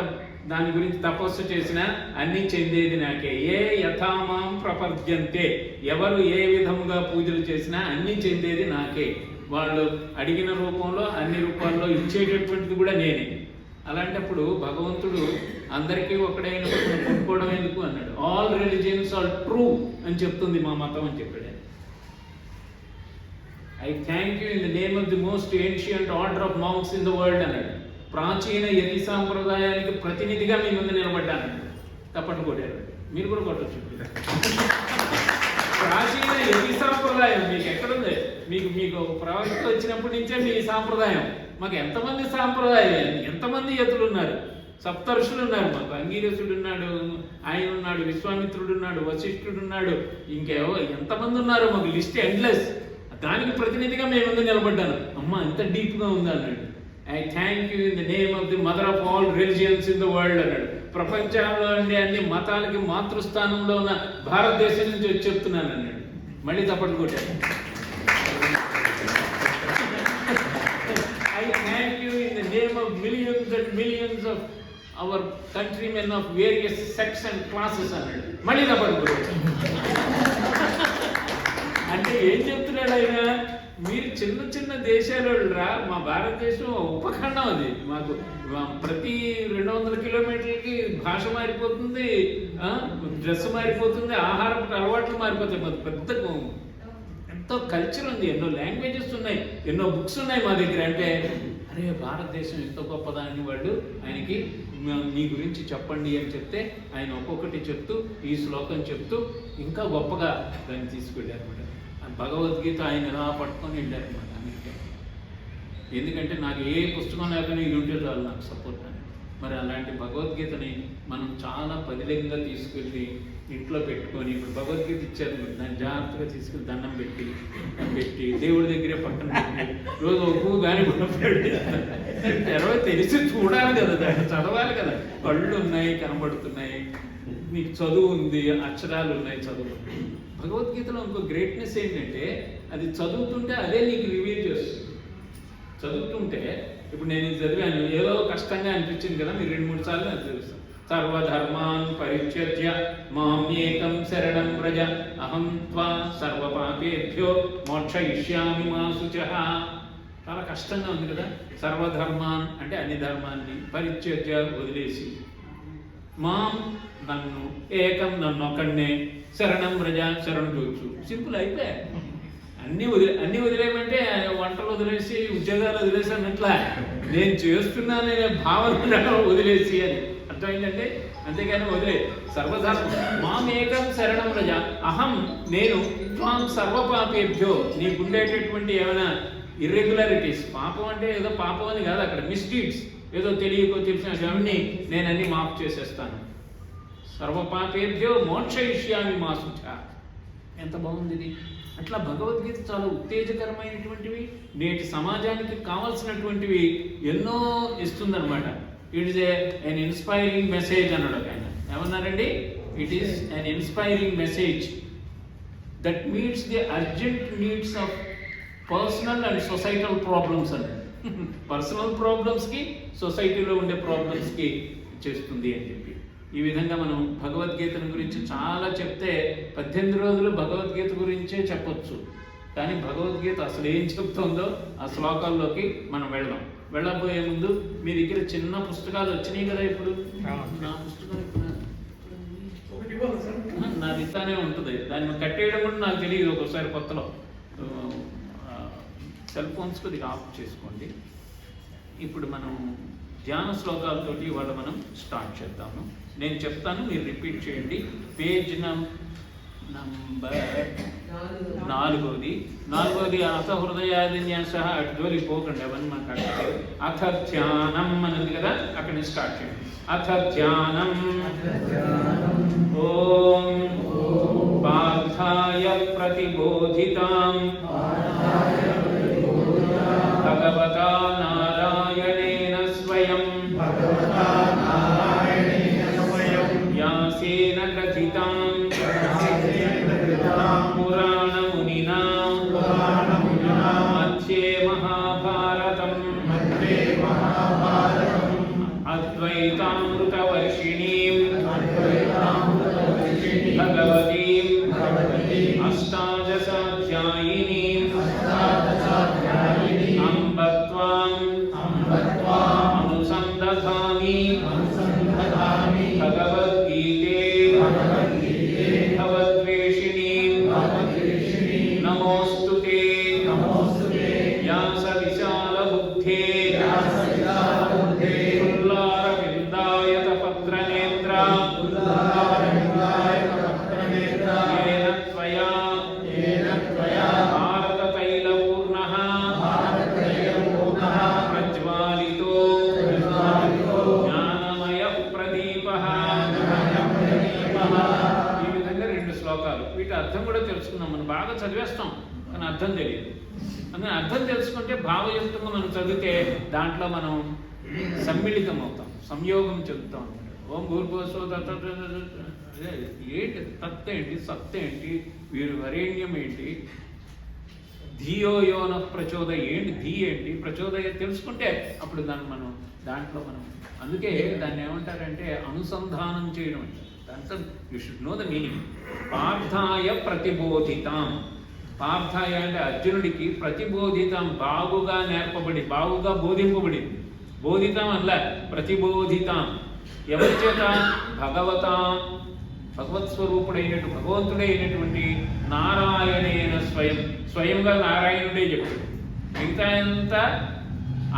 దాని గురించి తపస్సు చేసినా అన్నీ చెందేది నాకే. ఏ యథామాం ప్రపద్యంతే, ఎవరు ఏ విధముగా పూజలు చేసినా అన్నీ చెందేది నాకే. వాళ్ళు అడిగిన రూపంలో అన్ని రూపాల్లో ఇచ్చేటటువంటిది కూడా నేనే. అలాంటప్పుడు భగవంతుడు అందరికీ ఒకడైనప్పుడు కొనుక్కోవడం ఎందుకు అన్నాడు. ఆల్ రిలీజియన్స్ ఆర్ ట్రూ అని చెప్తుంది మా మతం అని చెప్పాడు. I thank you in the name of the most ancient order of monks in the world అన్నాడు. ప్రాచీన యతి సాంప్రదాయానికి ప్రతినిధిగా మీ ముందు నిలబడ్డాను. తప్పట్టు కొట్టారు, మీరు కూడా కొట్టచ్చు. ప్రాచీన యతి సాంప్రదాయం మీకు ఎక్కడుంది? మీకు ప్రవక్త వచ్చినప్పటి నుంచే మీ సాంప్రదాయం. మాకు ఎంతమంది సాంప్రదాయం, ఎంతమంది యతులు ఉన్నారు, సప్తర్షులు ఉన్నారు. మాకు అంగీరసుడు ఉన్నాడు, ఆయన ఉన్నాడు, విశ్వామిత్రుడు ఉన్నాడు, వశిష్ఠుడు ఉన్నాడు, ఇంకేవో ఎంతమంది ఉన్నారు, మాకు లిస్ట్ ఎండ్లెస్. దానికి ప్రతినిధిగా మేము ముందు నిలబడ్డాను. అమ్మ ఎంత డీప్గా ఉందా అన్నాడు. I thank you in the name of the mother of all religions in the world అన్నాడు. ప్రపంచంలో ఉండే అన్ని మతాలకి మాతృస్థానంలో ఉన్న భారతదేశం నుంచి వచ్చి చెప్తున్నాను అన్నాడు. మళ్ళీ తప్పట్లు కొట్టాడు. I thank you in the name of millions and millions of our countrymen of various sex and classes అన్నాడు. మళ్ళీ తప్పట్లు కొట్టాడు. అంటే ఏం చెప్తున్నాడు ఆయన? మీరు చిన్న చిన్న దేశాలు రా, మా భారతదేశం ఉపఖండం అది. మాకు ప్రతి 200 కిలోమీటర్లకి భాష మారిపోతుంది, డ్రెస్ మారిపోతుంది, ఆహారపు అలవాట్లు మారిపోతాయి. మాకు పెద్ద ఎంతో కల్చర్ ఉంది, ఎన్నో లాంగ్వేజెస్ ఉన్నాయి, ఎన్నో బుక్స్ ఉన్నాయి మా దగ్గర. అంటే అరే భారతదేశం ఎంత గొప్పదా అని వాళ్ళు ఆయనకి మీ గురించి చెప్పండి అని చెప్తే ఆయన ఒక్కొక్కటి చెప్తూ ఈ శ్లోకం చెప్తూ ఇంకా గొప్పగా దాన్ని తీసుకెళ్ళారనమాట. భగవద్గీత ఆయన ఎలా పట్టుకొని వెళ్ళారనమాట అన్నింటికీ. ఎందుకంటే నాకు ఏ పుస్తకం లేకపోయినా ఇది ఉంటే చాలు నాకు సపోర్ట్ అని. మరి అలాంటి భగవద్గీతని మనం చాలా పదిలంగా తీసుకెళ్ళి ఇంట్లో పెట్టుకొని, ఇప్పుడు భగవద్గీత ఇచ్చారు, దాన్ని జాగ్రత్తగా తీసుకెళ్ళి దండం పెట్టి దేవుడి దగ్గరే పక్కన పెట్టి రోజు ఒప్పు కానీ తెరవ తెలిసి చూడాలి కదా, దాన్ని చదవాలి కదా. కళ్ళు ఉన్నాయి, కనబడుతున్నాయి, నీకు చదువు ఉంది, అక్షరాలు ఉన్నాయి, చదువు. భగవద్గీతలో ఇంకో గ్రేట్నెస్ ఏంటంటే అది చదువుతుంటే అదే నీకు రివీల్ చేస్తుంది. చదువుతుంటే ఇప్పుడు నేను ఇది చదివాను, ఏదో కష్టంగా అనిపించింది కదా, మీరు 2-3 సార్లు అది తెలుస్తాను. సర్వధర్మాన్ పరిత్యజ్య మాం ఏకం శరణం వ్రజ అహం త్వా సర్వపాపేభ్యో మోక్షయిష్యామి మా శుచః. చాలా కష్టంగా ఉంది కదా. సర్వధర్మాన్ అంటే అన్ని ధర్మాన్ని, పరిత్యజ్య వదిలేసి, మాం నన్ను, ఏకం నన్ను ఒక్కడినే, శరణం వ్రజ శరణు చూచు. సింపుల్ అయిపోయా. అన్నీ వదిలేయమంటే వంటలు వదిలేసి ఉద్యోగాలు వదిలేసి అన్నట్లా నేను చేస్తున్నానే భావన వదిలేసి అని అర్థమైందంటే. అంతేగాని వదిలే సర్వధర్మ మాం ఏకం శరణం వ్రజ అహం నేను త్వాం సర్వపాపేభ్యో. నీకుండేటటువంటి ఏమైనా ఇర్రెగ్యులారిటీస్, పాపం అంటే ఏదో పాపం అని కాదు, అక్కడ మిస్డీడ్స్ ఏదో తెలియకో తెలిసిన అవన్నీ నేను అన్ని మాఫ్ చేసేస్తాను. సర్వపాపేభ్యో మోక్షయిష్యామి మా శుచః. ఎంత బాగుంది ఇది. అట్లా భగవద్గీత చాలా ఉత్తేజకరమైనటువంటివి, నేటి సమాజానికి కావాల్సినటువంటివి ఎన్నో ఇస్తుందన్నమాట. It is an inspiring message అన్నాడు ఆయన. ఏమన్నారండి? It is an inspiring message that meets the urgent needs of personal and societal problems అన్నాడు. పర్సనల్ ప్రాబ్లమ్స్కి, సొసైటీలో ఉండే ప్రాబ్లమ్స్కి చేస్తుంది అని చెప్పి. ఈ విధంగా మనం భగవద్గీతను గురించి చాలా చెప్తే 18 రోజులు భగవద్గీత గురించే చెప్పొచ్చు. కానీ భగవద్గీత అసలు ఏం చెప్తుందో ఆ శ్లోకాల్లోకి మనం వెళ్ళబోయే ముందు మీ దగ్గర చిన్న పుస్తకాలు వచ్చినాయి కదా. ఇప్పుడు నా పుస్తకం నా దిత్తానే ఉంటుంది, దాన్ని కట్టేయడం కూడా నాకు తెలియదు ఒక్కోసారి కొత్తలో. సెల్ ఫోన్స్ కొద్దిగా ఆఫ్ చేసుకోండి. ఇప్పుడు మనం ధ్యాన శ్లోకాలతోటి ఇవాళ మనం స్టార్ట్ చేద్దాము. నేను చెప్తాను, మీరు రిపీట్ చేయండి. పేజ్ నంబర్ 4 అథ హృదయాదిన్యాస. అటు జోలికి పోకండి, అవన్నీ మనకు అర్థం. అథ ధ్యానం అన్నది కదా, అక్కడి నుంచి స్టార్ట్ చేయండి. అథ ధ్యానం ఓం పార్థాయ ప్రతిబోధితాం భగవతా నారాయణేన స్వయం వ్యాసేన గ్రథితాం పురాణమునినా మధ్యే మహాభారతం అద్వైతామృతవర్షిణీం భగవతీం అష్టాదశాధ్యాయినీం అంబత్వాం అనుసందధామి భగవద్గీతే భవద్వేషిణీం నమోస్తుతే వ్యాస విశాల బుద్ధే పుల్లారవిందాయత పత్రనేత్ర येन त्वया भारततैलपूर्णः प्रज्वालितो ज्ञानमयः प्रदीपः. ఈ విధంగా 2 శ్లోకాలు. వీటి అర్థం కూడా తెలుసుకుందాం. మనం బాగా చదివేస్తాం కానీ అర్థం తెలియదు. అందుకని అర్థం తెలుసుకుంటే భావయుక్తంగా మనం చదివితే దాంట్లో మనం సమ్మిళితం అవుతాం, సంయోగం చెందుతాం. ఓం భూర్భువస్సుః ఏంటి తత్ ఏంటి, సత్ ఏంటి, వీరు వరేణ్యం ఏంటి, ధియో యోన ప్రచోదయ ఏంటి, ధీ ఏంటి, ప్రచోదయ తెలుసుకుంటే అప్పుడు దాంట్లో మనం అందుకే దాన్ని ఏమంటారంటే అనుసంధానం చేయడం అంటే. దాంతో you should know the meaning. పార్థాయ ప్రతిబోధితాం. పార్థాయ అంటే అర్జునుడికి, ప్రతిబోధితాం బాగుగా నేర్పబడి, బాగుగా బోధింపబడింది. బోధితాం అలా ప్రతిబోధితాం ఎవరి చేత? భగవతాం భగవత్ స్వరూపుడైనటువంటి భగవంతుడైనటువంటి నారాయణేన స్వయంగా నారాయణుడే చెప్పాడు. మిగతా అంతా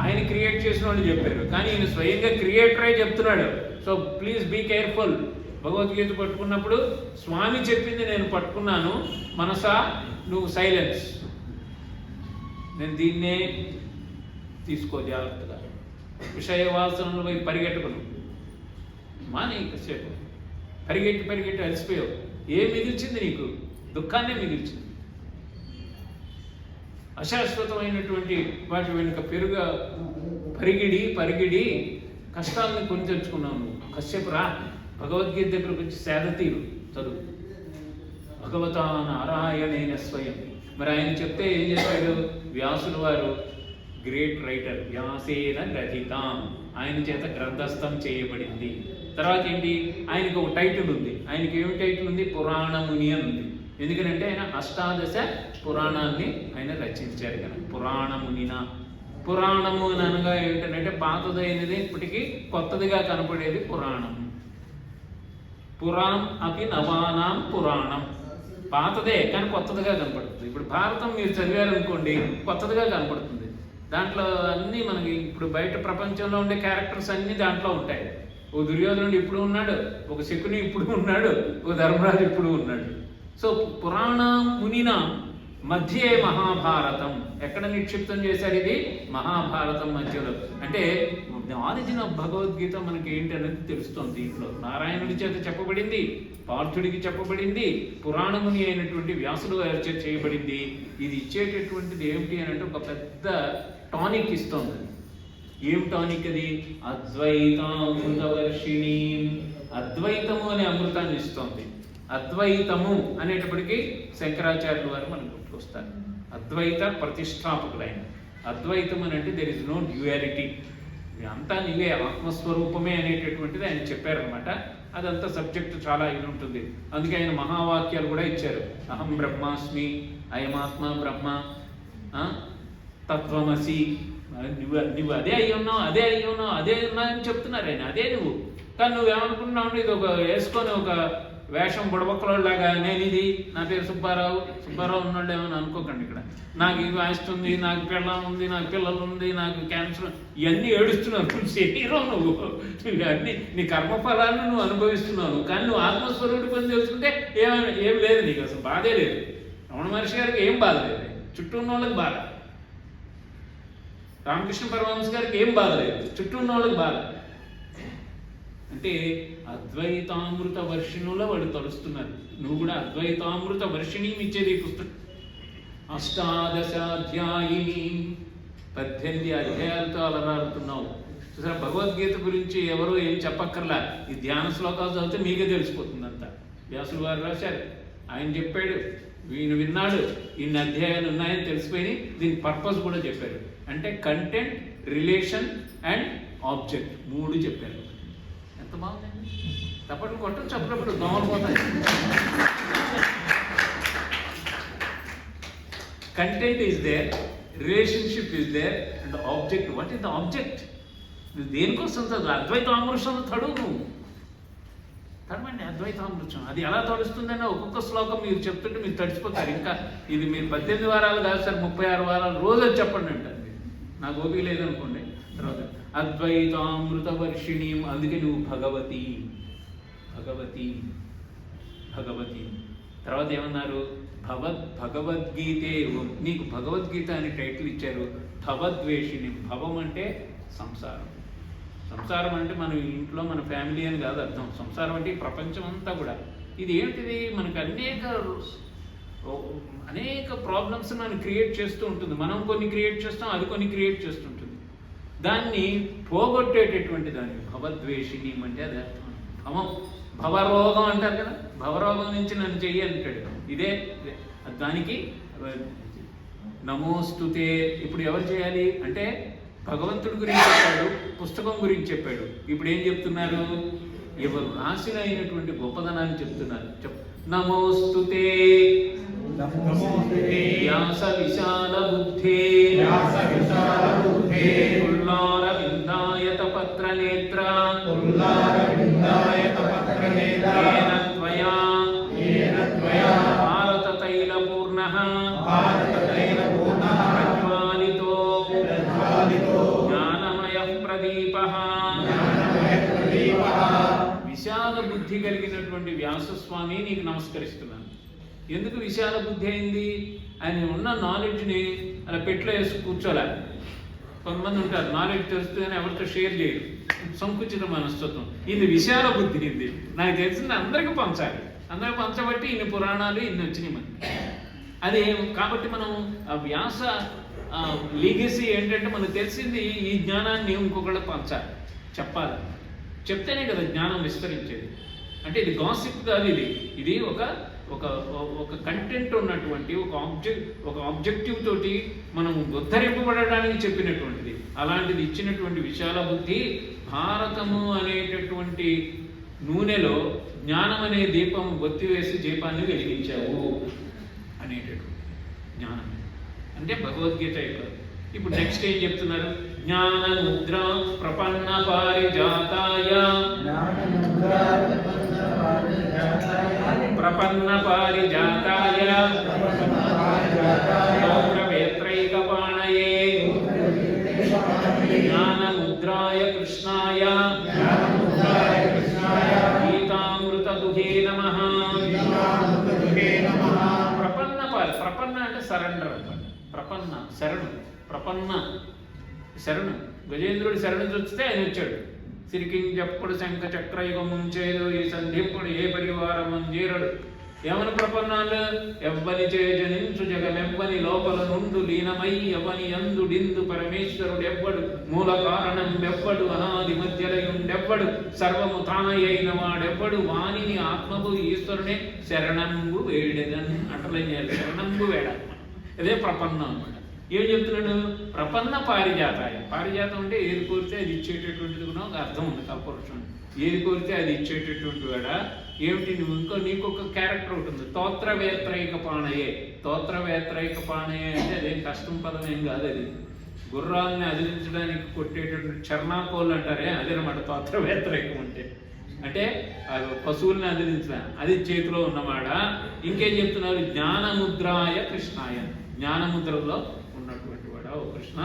ఆయన క్రియేట్ చేసిన వాళ్ళు చెప్పారు, కానీ ఈయన స్వయంగా క్రియేటరే చెప్తున్నాడు. So please be careful. Bhagavad Gita పట్టుకున్నప్పుడు స్వామి చెప్పింది నేను పట్టుకున్నాను, మనసా నువ్వు సైలెన్స్, నేను దీన్నే తీసుకో జాగ్రత్తగా. విషయ వాసనలు పోయి పరిగెట్టుకును మానే కాసేపు, పరిగెట్టి అలసిపోయావు. ఏం మిగిల్చింది నీకు? దుఃఖాన్నే మిగిల్చింది. అశాశ్వతమైనటువంటి వాటి వెనుక పరిగిడి కష్టాలను కొని తెచ్చుకున్నావు నువ్వు. కాసేపు రా, భగవద్గీత దగ్గరకు వచ్చి సేద తీరు చదువు. భగవతా నారాయణేన స్వయం. మరి ఆయన చెప్తే ఏం చేశాడు? వ్యాసుల వారు గ్రేట్ రైటర్, వ్యాసేన గ్రథితాం, ఆయన చేత గ్రంథస్థం చేయబడింది. తర్వాత ఏంటి? ఆయనకు ఒక టైటిల్ ఉంది. ఆయనకి ఏమి టైటిల్ ఉంది? పురాణముని అని ఉంది. ఎందుకంటే ఆయన అష్టాదశ పురాణాన్ని ఆయన రచించారు కదా, పురాణమునిన. పురాణము అని అనగా ఏంటంటే పాతదైనది ఇప్పటికీ కొత్తదిగా కనపడేది పురాణం. పురాణం అపి నవానాం పురాణం, పాతదే కానీ కొత్తదిగా కనపడుతుంది. ఇప్పుడు భారతం మీరు చదివారనుకోండి, కొత్తదిగా కనపడుతుంది. దాంట్లో అన్నీ మనకి ఇప్పుడు బయట ప్రపంచంలో ఉండే క్యారెక్టర్స్ అన్నీ దాంట్లో ఉంటాయి. ఓ దుర్యోధనుడు ఇప్పుడు ఉన్నాడు, ఒక శకుని ఇప్పుడు ఉన్నాడు, ఒక ధర్మరాజు ఇప్పుడు ఉన్నాడు. సో పురాణ మునిన మధ్యే మహాభారతం ఎక్కడ నిక్షిప్తం చేశారు? ఇది మహాభారతం మధ్యలో. అంటే ఆరిజిన్ ఆఫ్ భగవద్గీత మనకి ఏంటి అనేది తెలుస్తుంది. దీంట్లో నారాయణుడి చేత చెప్పబడింది, పార్థుడికి చెప్పబడింది, పురాణముని అయినటువంటి వ్యాసుడు గారి చేత చేయబడింది. ఇది ఇచ్చేటటువంటిది ఏమిటి అని అంటే ఒక పెద్ద టానిక్ ఇస్తోంది. ఏం టానిక్ అది? అద్వైతామృతవర్షిణి, అద్వైతము అనే అమృతాన్ని ఇస్తోంది. అద్వైతము అనేటప్పటికీ శంకరాచార్యుల వారు మనకు గుర్తుకొస్తారు. అద్వైత ప్రతిష్టాపకులైన అద్వైతం అని అంటే దెర్ ఇస్ నో డ్యూయాలిటీ, అంతా నీవే, ఆత్మస్వరూపమే అనేటటువంటిది ఆయన చెప్పారనమాట. అదంతా సబ్జెక్టు చాలా ఇది ఉంటుంది. అందుకే ఆయన మహావాక్యాలు కూడా ఇచ్చారు. అహం బ్రహ్మాస్మి, అయమాత్మ బ్రహ్మ, తత్వమసి, నువ్వు అదే అయ్యి ఉన్నావు, అదే ఉన్నాయని చెప్తున్నారు ఆయన. అదే నువ్వు, కానీ నువ్వేమనుకున్నావు? ఇది ఒక వేసుకొని ఒక వేషం బుడబక్కలాగా, నేను ఇది, నా పేరు సుబ్బారావు ఉన్నాడు ఏమని అనుకోకండి. ఇక్కడ నాకు ఇది ఆస్తుంది, నాకు పిల్లలు ఉంది, నాకు పిల్లలు ఉంది, నాకు క్యాన్సర్, ఇవన్నీ ఏడుస్తున్నావు. శరీరం నువ్వు అన్నీ నీ కర్మఫలాన్ని నువ్వు అనుభవిస్తున్నావు. కానీ నువ్వు ఆత్మస్వరూపుడు పని తెలుసుకుంటే ఏం లేదు నీకు, అసలు బాధే లేదు. రమణ మహర్షి గారికి ఏం బాధ లేదు, చుట్టూ ఉన్న వాళ్ళకి బాధ. రామకృష్ణ పరమహంస గారికి ఏం బాధ లేదు, చుట్టూ ఉన్న వాళ్ళకి బాధ. అంటే అద్వైతామృత వర్షిణులో వాళ్ళు తలుస్తున్నారు. నువ్వు కూడా అద్వైతామృత వర్షిణి ఇచ్చేది పుస్తకం. అష్టాదశాధ్యాయిని, 18 అధ్యాయాలతో అలరాడుతున్నావు. చూసారా, భగవద్గీత గురించి ఎవరు ఏం చెప్పక్కర్లా. ఈ ధ్యాన శ్లోకాలు చదివితే మీకే తెలిసిపోతుంది అంతా. వ్యాసులు వారు రాశారు, ఆయన చెప్పాడు, ఈయన విన్నాడు, ఇన్ని అధ్యాయాలు ఉన్నాయని తెలిసిపోయి దీని పర్పస్ కూడా చెప్పారు. అంటే కంటెంట్, రిలేషన్ అండ్ ఆబ్జెక్ట్ 3 చెప్పారు. ఎంత బాగుందండి. తప్పట్లు కొట్టచ్చు, అప్పుడప్పుడు దోమలు పోతాయి. Content is there, relationship is there and object. What is the object? నువ్వు దేనికోసం చదువు? అద్వైతామృతం తడువు, నువ్వు తడవండి అద్వైతామృతం. అది ఎలా తడుస్తుందని ఒక్కొక్క శ్లోకం మీరు చెప్తుంటే మీరు తడిచిపోతారు. ఇంకా ఇది మీరు 18 వారాలు కాదు సార్, 36 వారాలు రోజు చెప్పండి అంటారు. నాకు ఓపిక లేదనుకోండి. తర్వాత అద్వైతామృత వర్షిణి, అందుకే నువ్వు భగవతి. తర్వాత ఏమన్నారు? భగవద్గీతే, నీకు భగవద్గీత అని టైటిల్ ఇచ్చారు. భవద్వేషిణి, భవం అంటే సంసారం. సంసారం అంటే మన ఇంట్లో మన ఫ్యామిలీ అని కాదు అర్థం. సంసారం అంటే ప్రపంచం అంతా కూడా. ఇది ఏంటిది? మనకు అనేక ప్రాబ్లమ్స్ మనం క్రియేట్ చేస్తూ ఉంటుంది. మనం కొన్ని క్రియేట్ చేస్తాం, అది కొన్ని క్రియేట్ చేస్తుంటుంది. దాన్ని పోగొట్టేటటువంటి దాన్ని భవద్వేషిణి అంటే అది అర్థం. భవరోగం అంటారు కదా, భవరోగం నుంచి నన్ను చెయ్యి అంటాడు. ఇదే దానికి నమోస్తుతే. ఇప్పుడు ఎవరు చేయాలి అంటే భగవంతుడి గురించి చెప్పాడు, పుస్తకం గురించి చెప్పాడు. ఇప్పుడు ఏం చెప్తున్నారు? ఎవరు రాసిన అయినటువంటి గొప్పదనాన్ని చెప్తున్నారు. నమోస్తుతే వ్యాస విశాల బుద్ధే పుల్లారవిందాయత పత్ర నేత్ర త్వయా ప్రదీపః. విశాల బుద్ధి కలిగినటువంటి వ్యాసస్వామి నీకు నమస్కరిస్తున్నాను. ఎందుకు విశాల బుద్ధి అయింది? ఆయన ఉన్న నాలెడ్జ్ని అలా పెట్లో వేసి కూర్చోలే. కొంతమంది ఉంటారు నాలెడ్జ్ తెలుస్తుందని ఎవరితో షేర్ చేయరు, సంకుచిత మనస్తత్వం. ఇది విశాల బుద్ధి. ఇది నాకు తెలిసింది అందరికీ పంచాలి, అందరికి పంచబట్టి ఇన్ని పురాణాలు ఇన్ని వచ్చినాయి మనకి. అదే కాబట్టి మనం ఆ వ్యాస లీగసీ ఏంటంటే మనకు తెలిసింది ఈ జ్ఞానాన్ని ఇంకొకళ్ళు పంచాలి, చెప్పాలి. చెప్తేనే కదా జ్ఞానం విస్తరించేది. అంటే ఇది గాసిప్ కాదు, ఇది ఒక ఒక ఒక కంటెంట్ ఉన్నటువంటి ఒక ఆబ్జెక్టివ్ తోటి మనం ఉద్ధరింపబడడానికి చెప్పినటువంటిది. అలాంటిది ఇచ్చినటువంటి విశాల బుద్ధి భారతము అనేటటువంటి నూనెలో జ్ఞానం అనే దీపం ఒత్తివేసి దీపాన్ని వెలిగించావు అనేటటువంటి జ్ఞానం అంటే భగవద్గీత యొక్క. ఇప్పుడు నెక్స్ట్ ఏం చెప్తున్నారు? జ్ఞాన ముద్ర ప్రపన్న పారిజాతాయ ప్రపన్న పారిజాతాయ స్తోత్రవేత్రైకపాణయే జ్ఞాన ముద్రాయ కృష్ణాయ గీతామృత దుహే నమః. ప్రపన్న అంటే సరెండర్ అనమాట. ప్రపన్న శరణు, ప్రపన్న శరణు. గజేంద్రుడు శరణు చూస్తే ఆయన వచ్చాడు. సిరికించెప్పుడు శంఖ చక్రయుగం చేదు ఈ సంధిప్పుడు ఏ పరివారం చేరడు. ఎవని ప్రపన్నాలు? ఎవ్వని చేజనించు జగమెవ్వని లోపల నుండు లీనమై ఎవని అందుడిందు పరమేశ్వరుడు ఎవ్వడు మూల కారణం ఎవ్వడు అనాది మధ్యలయుండెవ్వడు సర్వము తానయైన వాడెవ్వడు వాణిని ఆత్మకు ఈశ్వరునే శరణంబు వేడెదన్ అంటలే. శరణంబు వేడ అదే ప్రపన్నం అనమాట. ఏం చెప్తున్నాడు? ప్రపన్న పారిజాతాయ. పారిజాతం అంటే ఏది కోరితే అది ఇచ్చేటటువంటిది కూడా ఒక అర్థం ఉంది. కల్పవృక్షం ఏది కోరితే అది ఇచ్చేటటువంటి వాడ. ఏమిటి నువ్వు నీకు ఒక క్యారెక్టర్ ఉంటుంది. స్తోత్రవేత్రైక పాణయే. స్తోత్రవేత్రైక పాణయే అంటే అదేం కష్టం పదం ఏం కాదు. అది గుర్రాలని అదిలించడానికి కొట్టేటటువంటి చర్నాకోళ్ళు అంటారే, అదేనమాట స్తోత్రవేత్రైకం అంటే. అంటే పశువుల్ని అదిలించడం అది చేతిలో ఉన్నవాడ. ఇంకేం చెప్తున్నారు? జ్ఞానముద్రాయ కృష్ణాయ. జ్ఞానముద్రలో ఉన్నటువంటి వాడా ఓ కృష్ణ,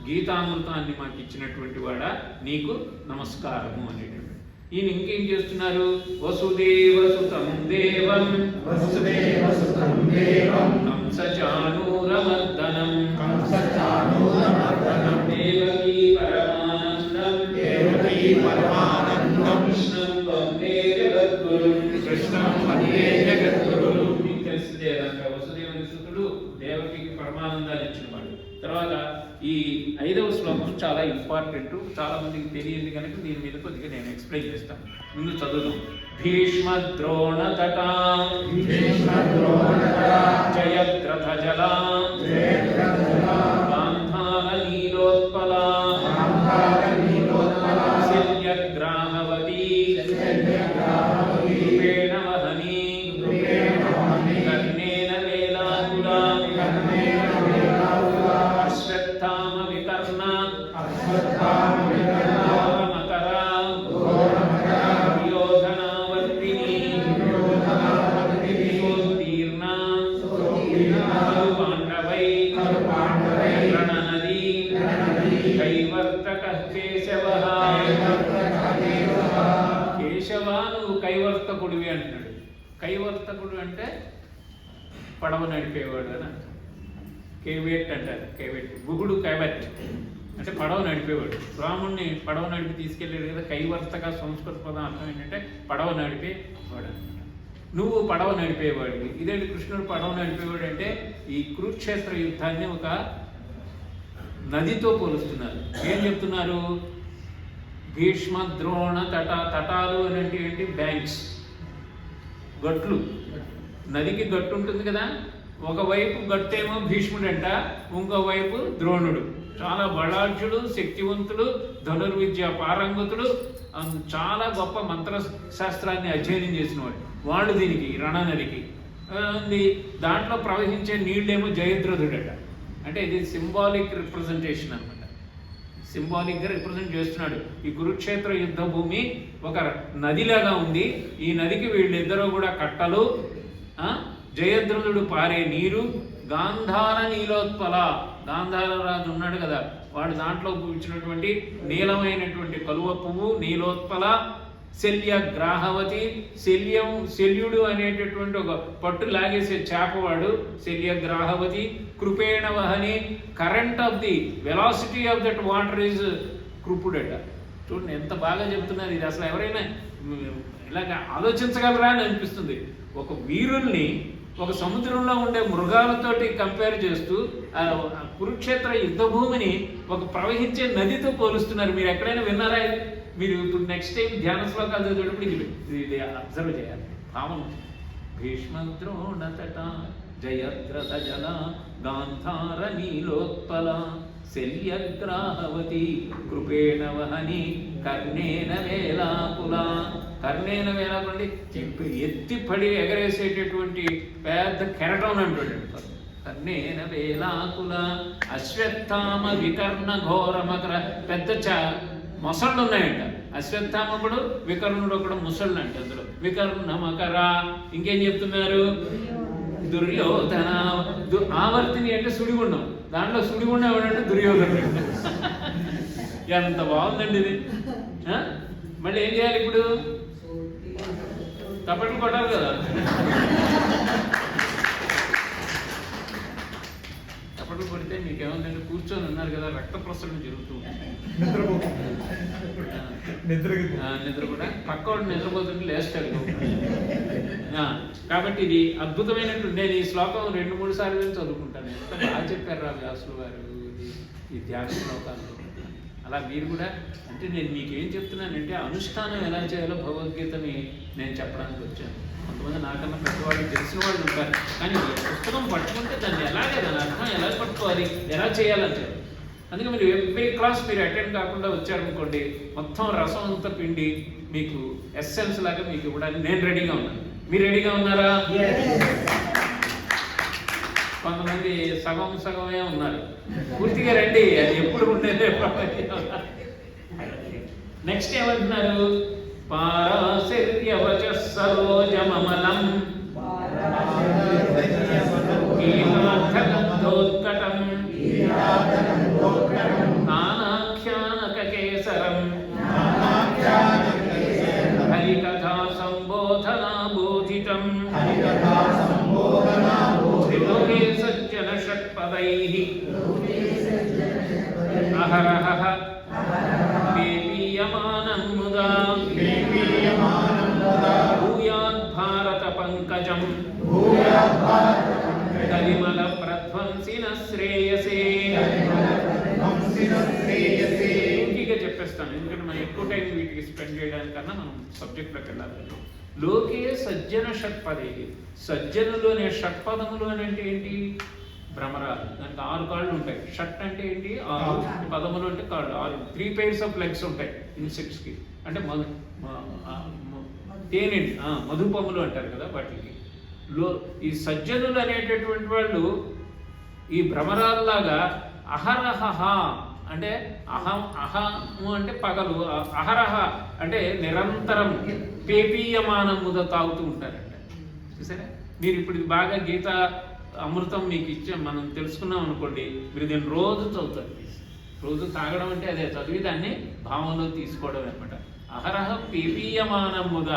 గీతామృతాన్ని మాకు ఇచ్చినటువంటి వాడా నీకు నమస్కారము అనేటువంటి. ఈయన ఇంకేం చేస్తున్నారు? వసుదేవసుతం దేవం కంసచానూరమర్దనం దేవకీ పరమానందం కృష్ణం వందే జగద్గురుం. కృష్ణం వందే జగద్గురుం. మీకు తెలిసిందే వసుదేవుని సుతుడు దేవకికి పరమానందాన్ని ఇచ్చినవాడు. తర్వాత ఈ 5వ శ్లోకం చాలా ఇంపార్టెంట్, చాలా మందికి తెలియదు కనుక దీని మీద కొద్దిగా నేను ఎక్స్ప్లెయిన్ చేస్తాను. ముందు చదువుదాం. భీష్మ ద్రోణ తటా జయద్రథ జలా గాంధార నీలోత్పలా శల్యగ్రాహవతీ రూపేణ వహనీ కర్ణేన వేలాకులా అశ్వత్థామ వికర్ణ ఘోరమకరా దుర్యోధనావర్తిని సోత్తీర్ణ పాండవై రణనదీ కైవర్తక కేశవః. కేశవ నువ్వు కైవర్తకుడివి అంటున్నాడు. కైవర్తకుడు అంటే పడవ నడిపేవాడు అని అంటారు. కేవేట్ అంటారు. కేవేట్ గుగుడు కైవెట్ అంటే పడవ నడిపేవాడు. రాముడిని పడవ నడిపి తీసుకెళ్ళాడు కదా. కైవర్తక సంస్కృత పదం అర్థం ఏంటంటే పడవ నడిపేవాడు అనమాట. నువ్వు పడవ నడిపేవాడివి. ఇదేంటి కృష్ణుడు పడవ నడిపేవాడు అంటే ఈ కురుక్షేత్ర యుద్ధాన్ని ఒక నదితో పోలుస్తున్నారు. ఏం చెప్తున్నారు? భీష్మ ద్రోణ తటాలు అని అంటే ఏంటి? బ్యాంక్స్, గట్లు. నదికి గట్టు ఉంటుంది కదా. ఒకవైపు గట్టేమో భీష్ముడంట, ఇంకోవైపు ద్రోణుడు. చాలా బలాఢ్యుడు, శక్తివంతుడు, ధనుర్విద్య పారంగతుడు, చాలా గొప్ప మంత్రశాస్త్రాన్ని అధ్యయనం చేసినవాడు. వాళ్ళు దీనికి రణనదికి దాంట్లో ప్రవహించే నీళ్ళేమో జయద్రథుడట. అంటే ఇది సింబాలిక్ రిప్రజెంటేషన్ అనమాట. సింబాలిక్గా రిప్రజెంట్ చేస్తున్నాడు. ఈ కురుక్షేత్ర యుద్ధ భూమి ఒక నదిలాగా ఉంది. ఈ నదికి వీళ్ళిద్దరూ కూడా కట్టలు, జయద్రథుడు పారే నీరు, గాంధార నీలోత్పల. గాంధార రాజు ఉన్నాడు కదా, వాడు దాంట్లో ఇచ్చినటువంటి నీలమైనటువంటి కలువ పువ్వు, నీలోత్పల, శల్యగ్రాహవతి, శల్యుడు అనేటటువంటి ఒక పట్టు లాగేసే చేపవాడు శల్యగ్రాహవతి, కృపేణ వహని, current of the velocity of that water is కృపుడట. చూడండి ఎంత బాగా చెప్తున్నారు. ఇది అసలు ఎవరైనా ఇలాగ ఆలోచించగలరా అని అనిపిస్తుంది. ఒక వీరుల్ని ఒక సముద్రంలో ఉండే మృగాలతోటి కంపేర్ చేస్తూ కురుక్షేత్ర యుద్ధ భూమిని ఒక ప్రవహించే నదితో పోలుస్తున్నారు. మీరు ఎక్కడైనా విన్నారా? మీరు ఇప్పుడు నెక్స్ట్ టైం ధ్యాన శ్లోకాలు చదివేటప్పుడు ఇది అబ్జర్వ్ చేయాలి. భావం భీష్మద్రోణతట జయద్రథ జల గాంధార నీలోత్పల శల్యగ్రాహవతి కృపేణ వహని కర్ణేన వేలాకుల. కర్ణేన వేలాకులండి ఎత్తిపడి ఎగరేసేటటువంటి పెద్ద కెరటం అంటాడు. కర్ణేన వేలాకుల అశ్వత్థామ వికర్ణ ఘోర మకర. పెద్ద మొసళ్ళు ఉన్నాయంట. అశ్వత్థామకుడు వికర్ణుడు ఒకడు ముసళ్ళు అంట. అందులో వికర్ణ మకర. ఇంకేం చెప్తున్నారు? దుర్యోధన. ఆవర్తిని అంటే సుడిగుండం. దాంట్లో సుడిగుండం ఎవడంటే దుర్యోధనుడు. ఎంత బాగుందండి ఇది. మళ్ళీ ఏం చేయాలి ఇప్పుడు? తప్పట్లు కొట్టాలి కదా. తప్పట్లు కొడితే మీకేముందంటే కూర్చొని ఉన్నారు కదా, రక్త ప్రసరణ జరుగుతూ నిద్ర కూడా పక్కవాడు నిద్రపోతుంటే లేస్తాడు. కాబట్టి ఇది అద్భుతమైనటువంటి. నేను ఈ శ్లోకం 2-3 సార్లు చదువుకుంటాను. ఎంత బాగా చెప్పారు రా వ్యాసులు గారు ఈ ధ్యాన శ్లోకాలు. అలా మీరు కూడా అంటే నేను మీకేం చెప్తున్నానంటే అనుష్ఠానం ఎలా చేయాలో భగవద్గీతని నేను చెప్పడానికి వచ్చాను. కొంతమంది నాకన్నా పెద్దవాళ్ళు తెలిసిన వాళ్ళు ఉంటారు, కానీ పుస్తకం పట్టుకుంటే దాన్ని ఎలాగే దాని అర్థం ఎలా పట్టుకోవాలి, ఎలా చేయాలని చెప్పారు. అందుకే మీరు ఎవ్రీ క్లాస్ మీరు అటెండ్ కాకుండా వచ్చారనుకోండి, మొత్తం రసం అంతా పిండి మీకు ఎస్సెన్స్ లాగా మీకు ఇవ్వడానికి నేను రెడీగా ఉన్నాను. మీరు రెడీగా ఉన్నారా? కొంతమంది సగమే ఉన్నారు. పూర్తిగా రండి, అది ఎప్పుడు ఉండేదే. నెక్స్ట్ ఏమంటున్నారు? పారాశర్యవచ సరోజమమలం కీలార్థగద్ధోత్కటం నానాఖ్యానకకేసరం హరికథా సంబోధనా బోధితం త్రిలోకే సజ్జన షట్పదైః అహరహః పేపీయమానం ముదా భూయాద్భారత పంకజం కలిమల ప్రధ్వంసిన శ్రేయసే. ఇంటిగా చెప్పేస్తాను, ఎందుకంటే మనం ఎక్కువ టైం వీటికి స్పెండ్ చేయడానికన్నా మనం సబ్జెక్ట్లోకి వెళ్ళాలి. లోకే సజ్జన షట్పదే. సజ్జనులు అనే షట్పదములు అని అంటే ఏంటి? భ్రమరాలు. దానికి 6 కాళ్ళు ఉంటాయి. షట్ అంటే ఏంటి? 6. పదములు అంటే కాళ్ళు. 6 3 pairs of legs ఉంటాయి ఇన్సెక్ట్స్కి. అంటే తేనెండి మధుపములు అంటారు కదా వాటికి. ఈ సజ్జనులు అనేటటువంటి వాళ్ళు ఈ భ్రమరాల్లాగా అహరహ అంటే అహము అంటే పగలు, అహరహ అంటే నిరంతరం పేపీయమానముద తాగుతూ ఉంటారంట. చూసారా? మీరు ఇప్పుడు బాగా గీత అమృతం మీకు ఇచ్చాం, మనం తెలుసుకున్నాం అనుకోండి, మీరు దీన్ని రోజు చదువుతారు. రోజు తాగడం అంటే అదే, చదివి దాన్ని భావంలో తీసుకోవడం అనమాట. అహరహ పేపీయమానముద.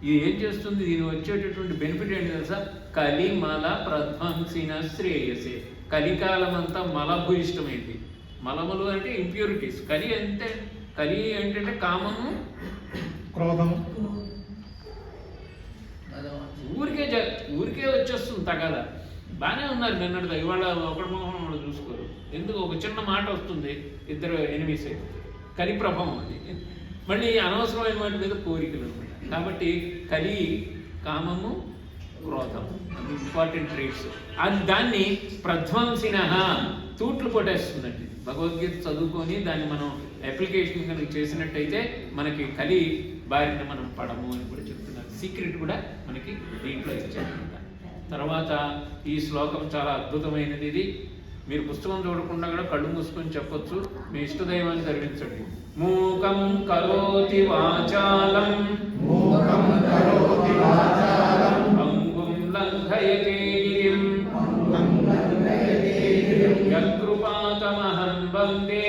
ఇది ఏం చేస్తుంది? దీని వచ్చేటటువంటి బెనిఫిట్ ఏంటి తెలుసా? కలిమల ప్రధ్వంసిన శ్రేయసే. కలికాలం అంతా మలభూయిష్టమైంది. మలములు అంటే ఇంప్యూరిటీస్. కలి ఏంటంటే కామము, క్రోధము. ఊరికే వచ్చేస్తుంది తగద. బాగానే ఉన్నారు నిన్నటిదా, ఇవాళ ఒకటి మొహం చూసుకోరు. ఎందుకు? ఒక చిన్న మాట వస్తుంది, ఇద్దరు ఎనిమిస్ అయితే కలి ప్రభావం అది. మళ్ళీ అనవసరమైన వాటి మీద కోరికలు అనమాట. కాబట్టి కలి, కామము, క్రోధం ఇంపార్టెంట్ ట్రేట్స్. అది దాన్ని ప్రధ్వంసిన తూట్లు కొట్టేస్తుందండి. భగవద్గీత చదువుకొని దాన్ని మనం అప్లికేషన్ కనుక చేసినట్టయితే మనకి కలి బారిన మనం పడము అని కూడా చెప్తున్నారు. సీక్రెట్ కూడా మనకి దీంట్లో ఇచ్చారనమాట. తర్వాత ఈ శ్లోకం చాలా అద్భుతమైనది. ఇది మీరు పుస్తకం చూడకుండా కూడా కళ్ళు మూసుకొని చెప్పొచ్చు. మీ ఇష్టదైవాన్ని ధరించండి. మూకం కరోతి వాచాలం అంగుం లంఘయతే గిరిం యత్కృపాతమహం వందే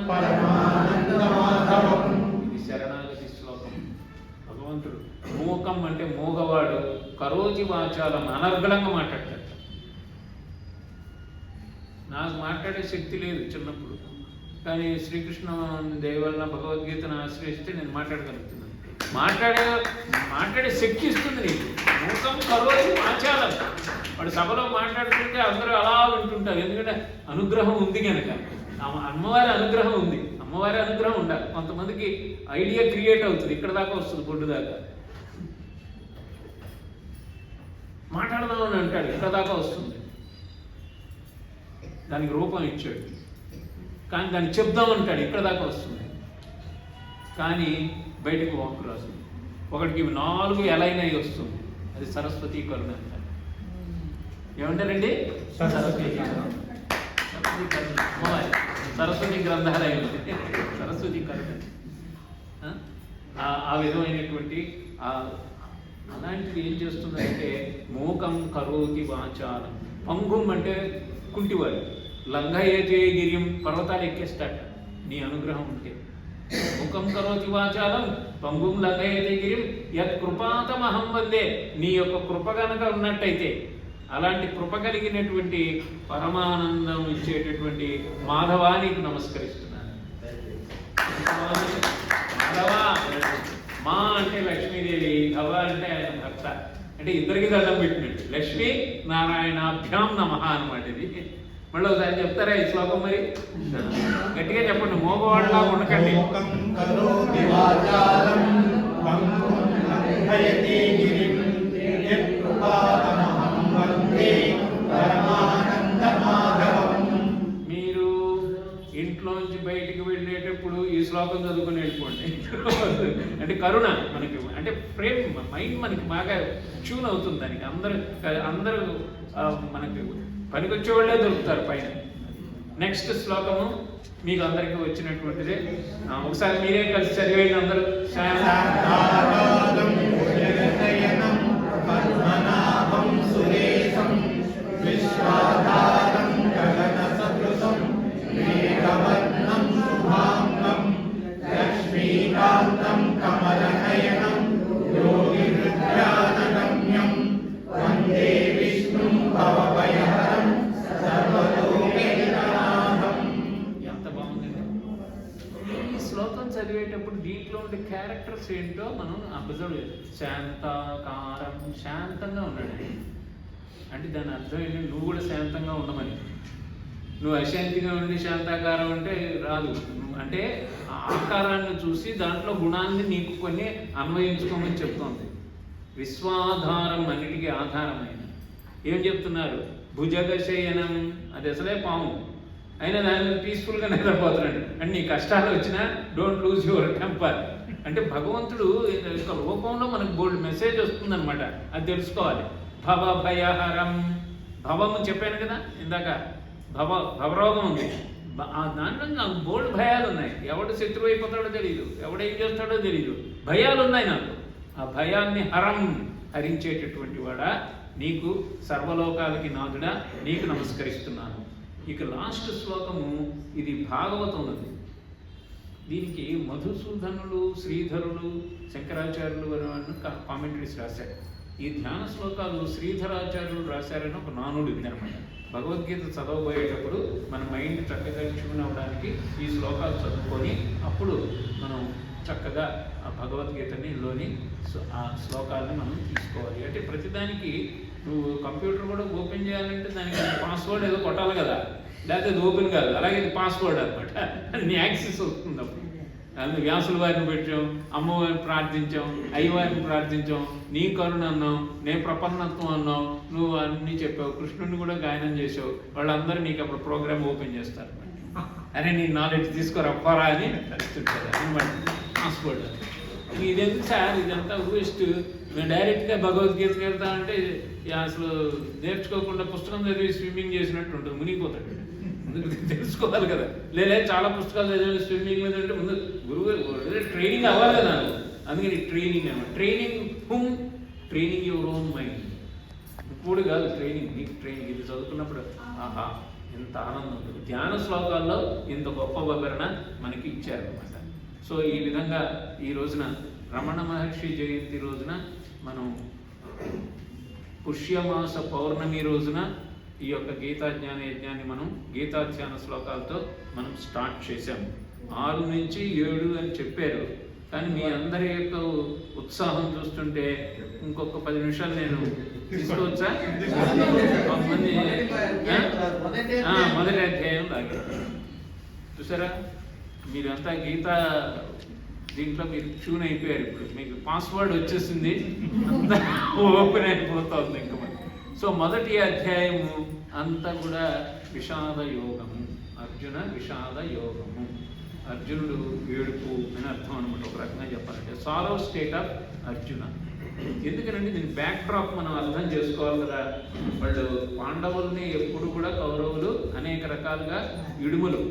పరమానందమాధవం. ఇది శరణాగతి శ్లోకం. భగవంతుడు మూకం అంటే మూగవాడు, కరోజి వాచాలం అనర్గళంగా మాట్లాడతాడు. నాకు మాట్లాడే శక్తి లేదు చిన్నప్పుడు, కానీ శ్రీకృష్ణ దేవల్ల భగవద్గీతను ఆశ్రయిస్తే నేను మాట్లాడగలుగుతున్నాను. మాట్లాడే శక్తి ఇస్తుంది నీకు. మూకం కరోజి వాచాలం. వాడు సభలో మాట్లాడుతుంటే అందరూ అలా వింటుంటారు, ఎందుకంటే అనుగ్రహం ఉంది కనుక. అమ్మవారి అనుగ్రహం ఉంది. అమ్మవారి అనుగ్రహం ఉండాలి. కొంతమందికి ఐడియా క్రియేట్ అవుతుంది, ఇక్కడ దాకా వస్తుంది, బొడ్డు దాకా మాట్లాడదామని అంటాడు, ఇక్కడ దాకా వస్తుంది. దానికి రూపం ఇచ్చాడు, కానీ దాన్ని చెప్దామంటాడు, ఇక్కడ దాకా వస్తుంది. కానీ బయటకు వాక్ రాదు. ఒకటికి 4 ఎలైనవి వస్తుంది, అది సరస్వతీ కరుణ అంటారు. ఏమంటారండి? సరస్వతీ కరుణ. సరస్వతి గ్రంథాలయం, సరస్వతి కరుణ. ఆ విధమైనటువంటి అలాంటిది ఏం చేస్తుందంటే మూకం కరోతి వాచాలం. పంగుం అంటే కుంటివాడు, లంఘయతే గిరిం, పర్వతాలు ఎక్కేస్తాట నీ అనుగ్రహం ఉంటే. ముఖం కరోతి వాచాలం పంగుం లంఘయతే గిరిం యత్ కృపాతమహం వందే. నీ యొక్క కృప కనుక ఉన్నట్టయితే, అలాంటి కృప కలిగినటువంటి పరమానందం ఇచ్చేటటువంటి మాధవా నీకు నమస్కరిస్తున్నాను. మాధవా, మా అంటే లక్ష్మీదేవి, భవ అంటే ఆయన భర్త, అంటే ఇద్దరికి దండం పెట్టినట్టు. లక్ష్మీ నారాయణాభ్యాం నమః అన్నమాట ఇది. మళ్ళీ ఒకసారి చెప్తారా ఈ శ్లోకం? మరి గట్టిగా చెప్పండి, మోగవాళ్ళలా ఉండకండి. మీరు ఇంట్లోంచి బయటికి వెళ్ళేటప్పుడు ఈ శ్లోకం చదువుకుని వెళ్ళిపోండి. అంటే కరుణ మనకి, అంటే ప్రేమ, మైండ్ మనకి బాగా ట్యూన్ అవుతుంది దానికి. అందరూ మనకి పనికొచ్చేవాళ్ళే దొరుకుతారు పైన. నెక్స్ట్ శ్లోకము మీకు అందరికీ వచ్చినటువంటిదే. ఒకసారి మీరే కలిసి చదివేయండి అందరూ. చదివేటప్పుడు దీంట్లో ఉండే క్యారెక్టర్స్ ఏంటో మనం అబ్జర్వ్ చేయాలి. శాంతాకారం, శాంతంగా ఉన్నాడు అంటే దాని అర్థం ఏంటంటే నువ్వు కూడా శాంతంగా ఉండమని. నువ్వు అశాంతిగా ఉండి శాంతాకారం అంటే రాదు. అంటే ఆకారాన్ని చూసి దాంట్లో గుణాన్ని నీకు కొన్ని అన్వయించుకోమని చెప్తోంది. విశ్వాధారం, అన్నిటికీ ఆధారమైన. ఏం చెప్తున్నారు? భుజగశయనం, అది అసలే పాము, అయినా దాన్ని పీస్ఫుల్గా నిద్రపోతున్నాడు. అంటే నీ కష్టాలు వచ్చినా డోంట్ లూజ్ యువర్ టెంపర్. అంటే భగవంతుడు యొక్క రూపంలో మనకు బోల్డ్ మెసేజ్ వస్తుందన్నమాట, అది తెలుసుకోవాలి. భవ భయహరం, భవము చెప్పాను కదా ఇందాక, భవరోగం ఉంది. దాంట్లో నాకు బోల్డ్ భయాలు ఉన్నాయి. ఎవడు శత్రువు అయిపోతాడో తెలియదు, ఎవడేం చేస్తాడో తెలియదు, భయాలు ఉన్నాయి నాకు. ఆ భయాన్ని హరించేటటువంటి వాడా, నీకు సర్వలోకాలకి నాథుడా, నీకు నమస్కరిస్తున్నాను. ఇక లాస్ట్ శ్లోకము, ఇది భాగవతం అది. దీనికి మధుసూదనులు, శ్రీధరులు, శంకరాచార్యులు అని కామెంటరీస్ రాశారు. ఈ ధ్యాన శ్లోకాలు శ్రీధరాచార్యులు రాశారని ఒక నానుడు ఉందన్నమాట. భగవద్గీత చదవబోయేటప్పుడు మన మైండ్ చక్కగా ట్యూన్ అవ్వడానికి ఈ శ్లోకాలు చదువుకొని అప్పుడు మనం చక్కగా ఆ భగవద్గీతలోని ఆ శ్లోకాలని మనం తీసుకోవాలి. అంటే ప్రతిదానికి నువ్వు కంప్యూటర్ కూడా ఓపెన్ చేయాలంటే దానికి పాస్వర్డ్ ఏదో కొట్టాలి కదా, లేకపోతే అది ఓపెన్ కాదు. అలాగే ఇది పాస్వర్డ్ అనమాట, నీ యాక్సెస్ వస్తుంది. అప్పుడు అందులో వ్యాసుల వారిని పెట్టాం, అమ్మవారిని ప్రార్థించాం, అయ్యవారిని ప్రార్థించాం, నీ కరుణ అన్నాం, నే ప్రపన్నత్వం అన్నావు, నువ్వు అన్నీ చెప్పావు, కృష్ణుడిని కూడా గాయనం చేసావు. వాళ్ళందరూ నీకు అప్పుడు ప్రోగ్రామ్ ఓపెన్ చేస్తారు. అరే నీ నాలెడ్జ్ తీసుకోరప్పారా అని తెలుస్తుంటారు అనమాట పాస్వర్డ్. ఇదెందుకు సార్, ఇదంతా వేస్ట్, మేము డైరెక్ట్గా భగవద్గీతకి వెళ్తామంటే అసలు నేర్చుకోకుండా పుస్తకం చదివి స్విమ్మింగ్ చేసినట్టు ఉంటుంది, మునిగిపోతాడు. తెలుసుకోవాలి కదా. లేదా చాలా పుస్తకాలు చదివి స్విమ్మింగ్ మీద అంటే ముందు గురువు ట్రైనింగ్ అవ్వాలి కదా నాకు. అందుకని ట్రైనింగ్ అన్నమాట. Training your own mind. ఇప్పుడు కాదు ట్రైనింగ్, నీకు ట్రైనింగ్ ఇది చదువుకున్నప్పుడు ఆహా ఇంత ఆనందం ఉంటుంది. ధ్యాన శ్లోకాల్లో ఇంత గొప్ప వివరణ మనకి ఇచ్చారనమాట. సో ఈ విధంగా ఈ రోజున రమణ మహర్షి జయంతి రోజున మనం పుష్యమాస పౌర్ణమి రోజున ఈ యొక్క గీతాజ్ఞాన యజ్ఞాన్ని మనం గీతాధ్యాన శ్లోకాలతో మనం స్టార్ట్ చేశాము. 6 నుంచి 7 అని చెప్పారు, కానీ మీ అందరి యొక్క ఉత్సాహం చూస్తుంటే ఇంకొక 10 నిమిషాలు నేను తీసుకోవచ్చా? మొదటి అధ్యాయం లాగా చూసారా, మీరంతా గీత దీంట్లో మీరు ట్యూన్ అయిపోయారు. ఇప్పుడు మీకు పాస్వర్డ్ వచ్చేసింది, అంతా ఓపెన్ అయిపోతుంది ఇంకా మరి. సో మొదటి అధ్యాయము అంతా కూడా విషాద యోగము, అర్జున విషాద యోగము. అర్జునుడు ఏడుపు అని అర్థం అనమాట, ఒక రకంగా చెప్పాలంటే సారో స్టేట్ ఆఫ్ అర్జున. ఎందుకనంటే దీని బ్యాక్ డ్రాప్ మనం అర్థం చేసుకోవాలి కదా. వాళ్ళు పాండవుల్ని ఎప్పుడు కూడా కౌరవులు అనేక రకాలుగా ఇడుములు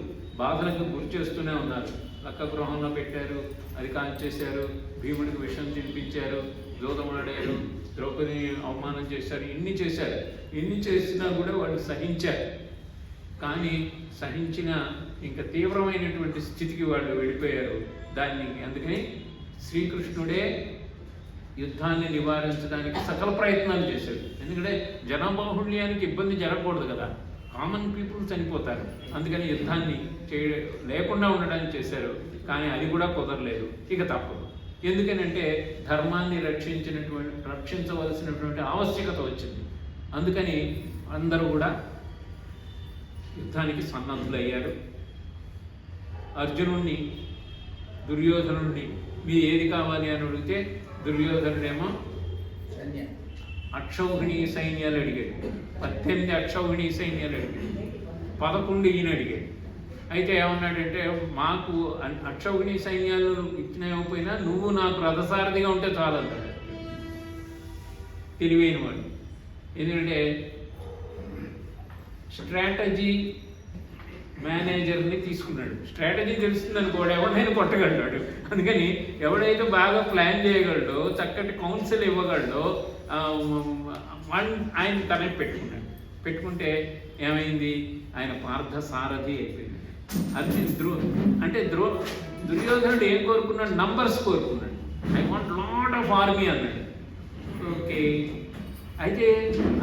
బాధలకు గురి చేస్తూనే ఉన్నారు. లక్క గృహంలో పెట్టారు, అది కాల్చేశారు, భీముడికి విషం తినిపించారు, జోదమాడారు, ద్రౌపదిని అవమానం చేశారు, ఇన్ని చేశారు. ఇన్ని చేసినా కూడా వాళ్ళు సహించారు. కానీ సహించిన ఇంకా తీవ్రమైనటువంటి స్థితికి వాళ్ళు వెళ్ళిపోయారు. అందుకని శ్రీకృష్ణుడే యుద్ధాన్ని నివారించడానికి సకల ప్రయత్నాలు చేశాడు. ఎందుకంటే జనబాహుళ్యానికి ఇబ్బంది జరగకూడదు కదా, కామన్ పీపుల్ చనిపోతారు. అందుకని యుద్ధాన్ని లేకుండా ఉండడానికి చేశారు. కానీ అది కూడా కుదరలేదు, ఇక తప్పదు. ఎందుకనంటే ధర్మాన్ని రక్షించవలసినటువంటి ఆవశ్యకత వచ్చింది. అందుకని అందరూ కూడా యుద్ధానికి సన్నద్ధులయ్యారు. అర్జునుడిని దుర్యోధనుడిని మీ ఏది కావాలి అని అడిగితే దుర్యోధనుడేమో అక్షౌహిణీ సైన్యాలు అడిగాడు, 18 అక్షౌహిణీ సైన్యాలు అడిగాడు, 11 ఈయన అడిగాడు. అయితే ఏమన్నాడంటే మాకు అక్షౌహిణీ సైన్యాలు ఇచ్చినకపోయినా నువ్వు నాకు రథసారథిగా ఉంటే చాలన్నాడు. తెలివైన వాడు. ఎందుకంటే స్ట్రాటజీ మేనేజర్ని తీసుకున్నాడు. స్ట్రాటజీ తెలుస్తుంది అనుకోడు, ఎవరినైనా కొట్టగలడు. అందుకని ఎవడైతే బాగా ప్లాన్ చేయగలడో, చక్కటి కౌన్సిల్ ఇవ్వగలడో ఆయన కనెక్ట్ పెట్టుకుంటే ఏమైంది, ఆయన పార్థ సారథి అయిపోయింది. అది దుర్యోధనుడు ఏం కోరుకున్నాడు, నంబర్స్ కోరుకున్నాడు. I want lot of army అన్నాడు. ఓకే, అయితే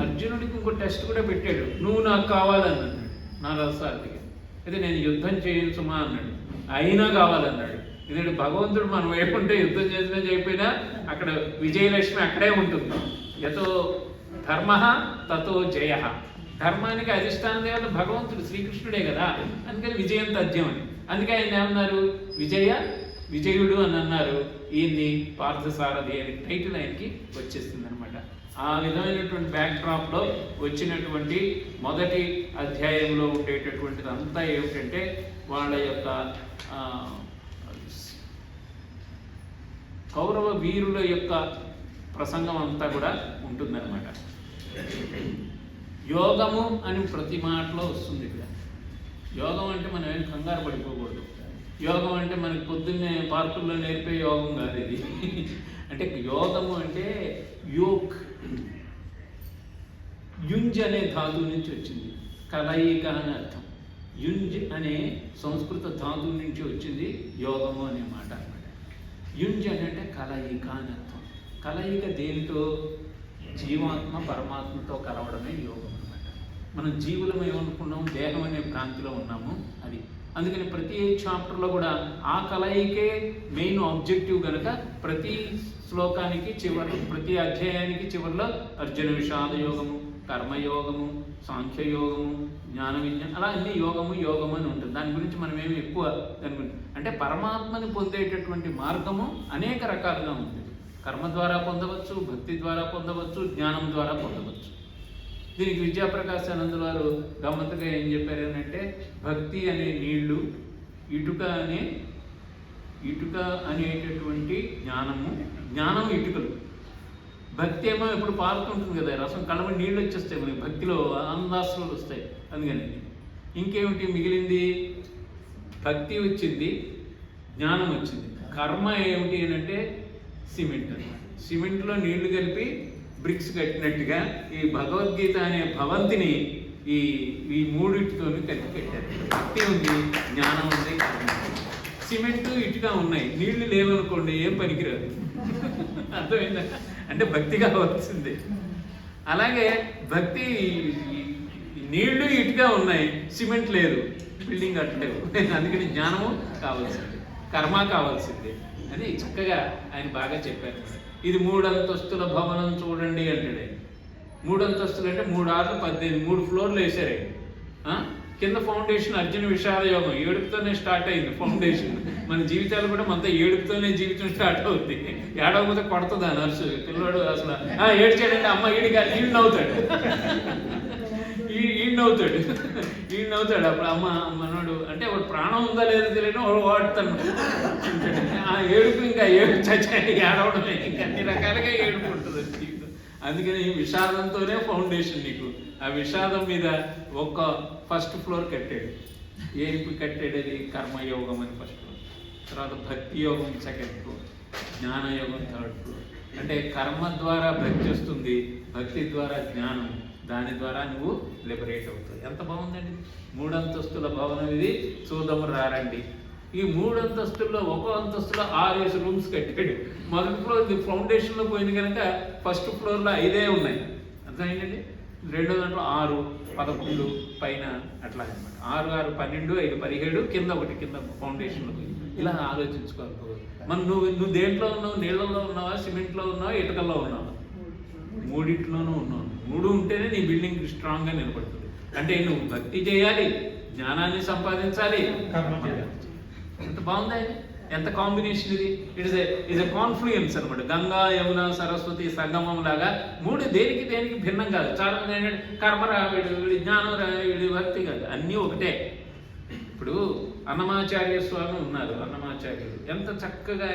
అర్జునుడికి ఇంకో టెస్ట్ కూడా పెట్టాడు, నువ్వు నాకు కావాలన్నాడు నా రథసారథిగా. అయితే నేను యుద్ధం చేయను సుమా అన్నాడు, అయినా కావాలన్నాడు. ఎందుకంటే భగవంతుడు మనం వేపుంటే యుద్ధం చేసినా చేయకపోయినా అక్కడ విజయలక్ష్మి అక్కడే ఉంటుంది. యతో ధర్మ తతో జయ. ధర్మానికి అధిష్టానం దేవత భగవంతుడు శ్రీకృష్ణుడే కదా, అందుకని విజయం తథ్యం అని. అందుకే ఆయన ఏమన్నారు, విజయుడు అని అన్నారు. ఈయన్ని పార్థసారథి అని టైటిల్ ఆయనకి వచ్చేస్తుంది అనమాట. ఆ విధమైనటువంటి బ్యాక్ డ్రాప్లో వచ్చినటువంటి మొదటి అధ్యాయంలో ఉండేటటువంటిది అంతా ఏమిటంటే వాళ్ళ యొక్క కౌరవ వీరుల యొక్క ప్రసంగం అంతా కూడా ఉంటుందన్నమాట. యోగము అని ప్రతి మాటలో వస్తుంది ఇక్కడ. యోగం అంటే మనం ఏం కంగారు పడిపోకూడదు. యోగం అంటే మనకి పొద్దున్నే పార్కుల్లో నేర్పే యోగం కాదు ఇది. అంటే యోగము అంటే యోగ్, యుంజ్ అనే ధాతువు నుంచి వచ్చింది, కలయిక అని అర్థం. యుంజ్ అనే సంస్కృత ధాతువు నుంచి వచ్చింది యోగము అనే మాట అనమాట. యుంజ్ అంటే కలయిక అని అర్థం. కలయిక దేనితో, జీవాత్మ పరమాత్మతో కలవడమే యోగం అనమాట. మనం జీవులం ఏమనుకున్నాం, దేహం అనే భ్రాంతిలో ఉన్నాము అది. అందుకని ప్రతి చాప్టర్లో కూడా ఆ కలయికే మెయిన్ ఆబ్జెక్టివ్ కనుక ప్రతి శ్లోకానికి చివరి, ప్రతి అధ్యాయానికి చివరిలో అర్జున విషాద యోగము, కర్మయోగము, సాంఖ్యయోగము, జ్ఞాన విజ్ఞానం, అలా అన్ని యోగము అని ఉంటుంది. దాని గురించి మనం ఏమి ఎక్కువ అంటే పరమాత్మని పొందేటటువంటి మార్గము అనేక రకాలుగా ఉంటుంది. కర్మ ద్వారా పొందవచ్చు, భక్తి ద్వారా పొందవచ్చు, జ్ఞానం ద్వారా పొందవచ్చు. దీనికి విద్యాప్రకాశానంద వారు గమ్మత్తుగా ఏం చెప్పారు అంటే, భక్తి అనే నీళ్లు, ఇటుక అనేటటువంటి జ్ఞానం ఇటుకలు. భక్తి ఏమో ఎప్పుడు పారుతుంటుంది కదా, రసం కళ్ళమని నీళ్ళు వచ్చేస్తాయి మనకి, భక్తిలో ఆనందాశ్రులు వస్తాయి. అందుకని ఇంకేమిటి మిగిలింది, భక్తి వచ్చింది, జ్ఞానం వచ్చింది. కర్మ ఏమిటి అని అంటే సిమెంట్. సిమెంట్లో నీళ్లు కలిపి బ్రిక్స్ కట్టినట్టుగా ఈ భగవద్గీత అనే భవంతిని ఈ ఈ మూడింటితో కలిపి పెట్టారు. భక్తి ఉంది, జ్ఞానం ఉంది, సిమెంట్ ఇటుక ఉన్నాయి, నీళ్లు లేవనుకోండి ఏం పనికిరాదు. అర్థమైందా? అంటే భక్తి కావాల్సిందే. అలాగే భక్తి నీళ్లు ఇటుక ఉన్నాయి, సిమెంట్ లేదు, బిల్డింగ్ కట్టలేవు. అందుకని జ్ఞానము కావాల్సిందే, కర్మ కావాల్సిందే అని చక్కగా ఆయన బాగా చెప్పారు. ఇది 3 అంతస్తుల భవనం చూడండి అంటాడు. 3 అంతస్తులు అంటే 3 6 18, 3 ఫ్లోర్లు వేసారు. కింద ఫౌండేషన్ అర్జున విషాద యోగం, ఏడుపుతోనే స్టార్ట్ అయింది ఫౌండేషన్. మన జీవితాలు కూడా మనతో ఏడుపుతోనే జీవితం స్టార్ట్ అవుతుంది. ఏడవకపోతే కొడుతుంది ఆ నర్సు. పిల్లవాడు అసలు ఏడ్చాడంటే అమ్మ ఈయన నవ్వుతాడు, ఈయన నవ్వుతాడు. అప్పుడు అమ్మ మనోడు అంటే వాడు ప్రాణం ఉందా లేదా తెలియదు, వాడు వాడుతాను. ఆ ఏడుపు ఇంకా ఏడుపు చచ్చాయి, ఏడవడమే, ఇంకా అన్ని రకాలుగా ఏడుపు ఉంటుంది జీవితం. అందుకని విషాదంతోనే ఫౌండేషన్. నీకు ఆ విషాదం మీద ఒక ఫస్ట్ ఫ్లోర్ కట్టాడు. ఏడుపు కట్టాడు, అది కర్మయోగం అని ఫస్ట్ ఫ్లోర్. తర్వాత భక్తి యోగం సెకండ్ ఫ్లోర్, జ్ఞానయోగం థర్డ్ ఫ్లోర్. అంటే కర్మ ద్వారా భక్తి వస్తుంది, భక్తి ద్వారా జ్ఞానం, దాని ద్వారా నువ్వు లిబరేట్ అవుతావు. ఎంత బాగుందండి! 3 అంతస్తుల భవనం ఇది, చూద్దాము రారండి. ఈ 3 అంతస్తుల్లో ఒక్కో అంతస్తులో 6 రూమ్స్ కట్టాడు. మొదటి ఫ్లోర్ ఫౌండేషన్లో పోయింది కనుక ఫస్ట్ ఫ్లోర్లో 5 ఉన్నాయి. అర్థమైందండి? 2వ దాంట్లో 6, 11 పైన అట్లా అనమాట. 6, 6, 12, 5, 17 కింద ఒకటి, కింద ఫౌండేషన్లో పోయింది. ఇలా ఆలోచించుకోవాలి. మనం నువ్వు దేంట్లో ఉన్నావు? నీళ్ళల్లో ఉన్నావా, సిమెంట్లో ఉన్నావా, ఇటుకల్లో ఉన్నావా? 3 ఉన్నావు. 3 ఉంటేనే నీ బిల్డింగ్ స్ట్రాంగ్గా నిలబడుతుంది. అంటే నువ్వు భక్తి చేయాలి, జ్ఞానాన్ని సంపాదించాలి, ఎంత బాగుందా? ఎంత కాంబినేషన్ ఇది! ఇట్ ఇస్ కాన్ఫ్లుయెన్స్ అనమాట. గంగా, యమున, సరస్వతి సంగమం లాగా 3 దేనికి భిన్నం కాదు. చాలా మంది ఏంటంటే కర్మ రావిడు, జ్ఞానం రావిడు, భక్తి కాదు, అన్నీ ఒకటే. ఇప్పుడు అన్నమాచార్య స్వామి ఉన్నారు. అన్నమాచార్యుడు ఎంత చక్కగా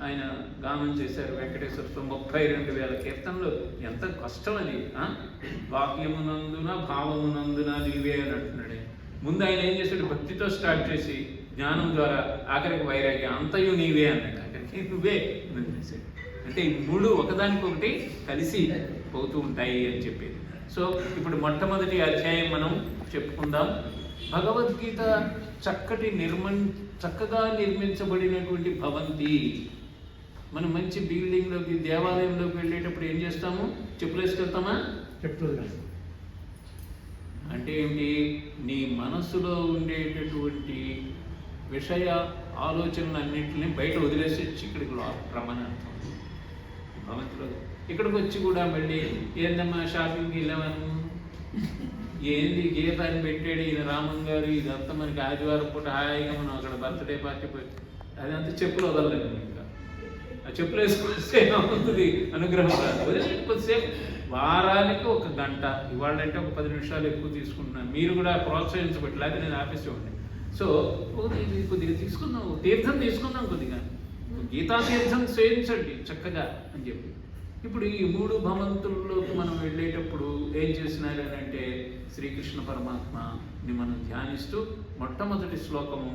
ఆయన గానం చేశారు. వెంకటేశ్వర స్వామి 32,000 కీర్తనలు. ఎంత కష్టం అది! వాక్యమునందున భావమునందున నీవే అని అంటున్నాడు. ముందు ఆయన ఏం చేశాడు? భక్తితో స్టార్ట్ చేసి జ్ఞానం ద్వారా ఆఖరికి వైరాగ్యం, అంతయు నీవే అన్నాడు. ఆఖరికి నువ్వే చేశాడు. అంటే ఈ 3 ఒకదానికొకటి కలిసి పోతూ ఉంటాయి అని చెప్పేది. సో ఇప్పుడు మొట్టమొదటి అధ్యాయం మనం చెప్పుకుందాం. భగవద్గీత చక్కగా నిర్మించబడినటువంటి భవంతి. మనం మంచి బిల్డింగ్లోకి, దేవాలయంలోకి వెళ్ళేటప్పుడు ఏం చేస్తాము? చెప్పులు వేసుకెళ్తామా? అంటే ఏమిటి? నీ మనసులో ఉండేటటువంటి విషయ ఆలోచనలన్నింటినీ బయట వదిలేసి ఇక్కడికి రమ్మని అర్థం. భవంతిలో ఇక్కడికి వచ్చి కూడా మళ్ళీ ఏందమ్మా షాపింగ్కి వెళ్ళామని, ఏంది గీత అని పెట్టాడు ఈయన రామన్ గారు, ఇదంతా మనకి ఆదివారం పూట హాయిగా మనం అక్కడ బర్త్డే పార్టీ పోయి అదంతా చెప్పులు వదలలేదు. ఇంకా ఆ చెప్పులు వేసుకొస్తే అవుతుంది అనుగ్రహం రాదు. కొద్దిసేపు వారానికి 1 గంట, ఇవాళంటే ఒక 10 నిమిషాలు ఎక్కువ తీసుకుంటున్నాను. మీరు కూడా ప్రోత్సహించబట్టి, లేకపోతే నేను ఆఫీస్ ఇవ్వండి. సో కొద్దిగా తీసుకుందాం, తీర్థం తీసుకుందాం, కొద్దిగా గీతా తీర్థం సేవించండి చక్కగా అని చెప్పి. ఇప్పుడు ఈ 3 భవంతుల్లోకి మనం వెళ్ళేటప్పుడు ఏం చేసినారు అని అంటే, శ్రీకృష్ణ పరమాత్మని మనం ధ్యానిస్తూ మొట్టమొదటి శ్లోకము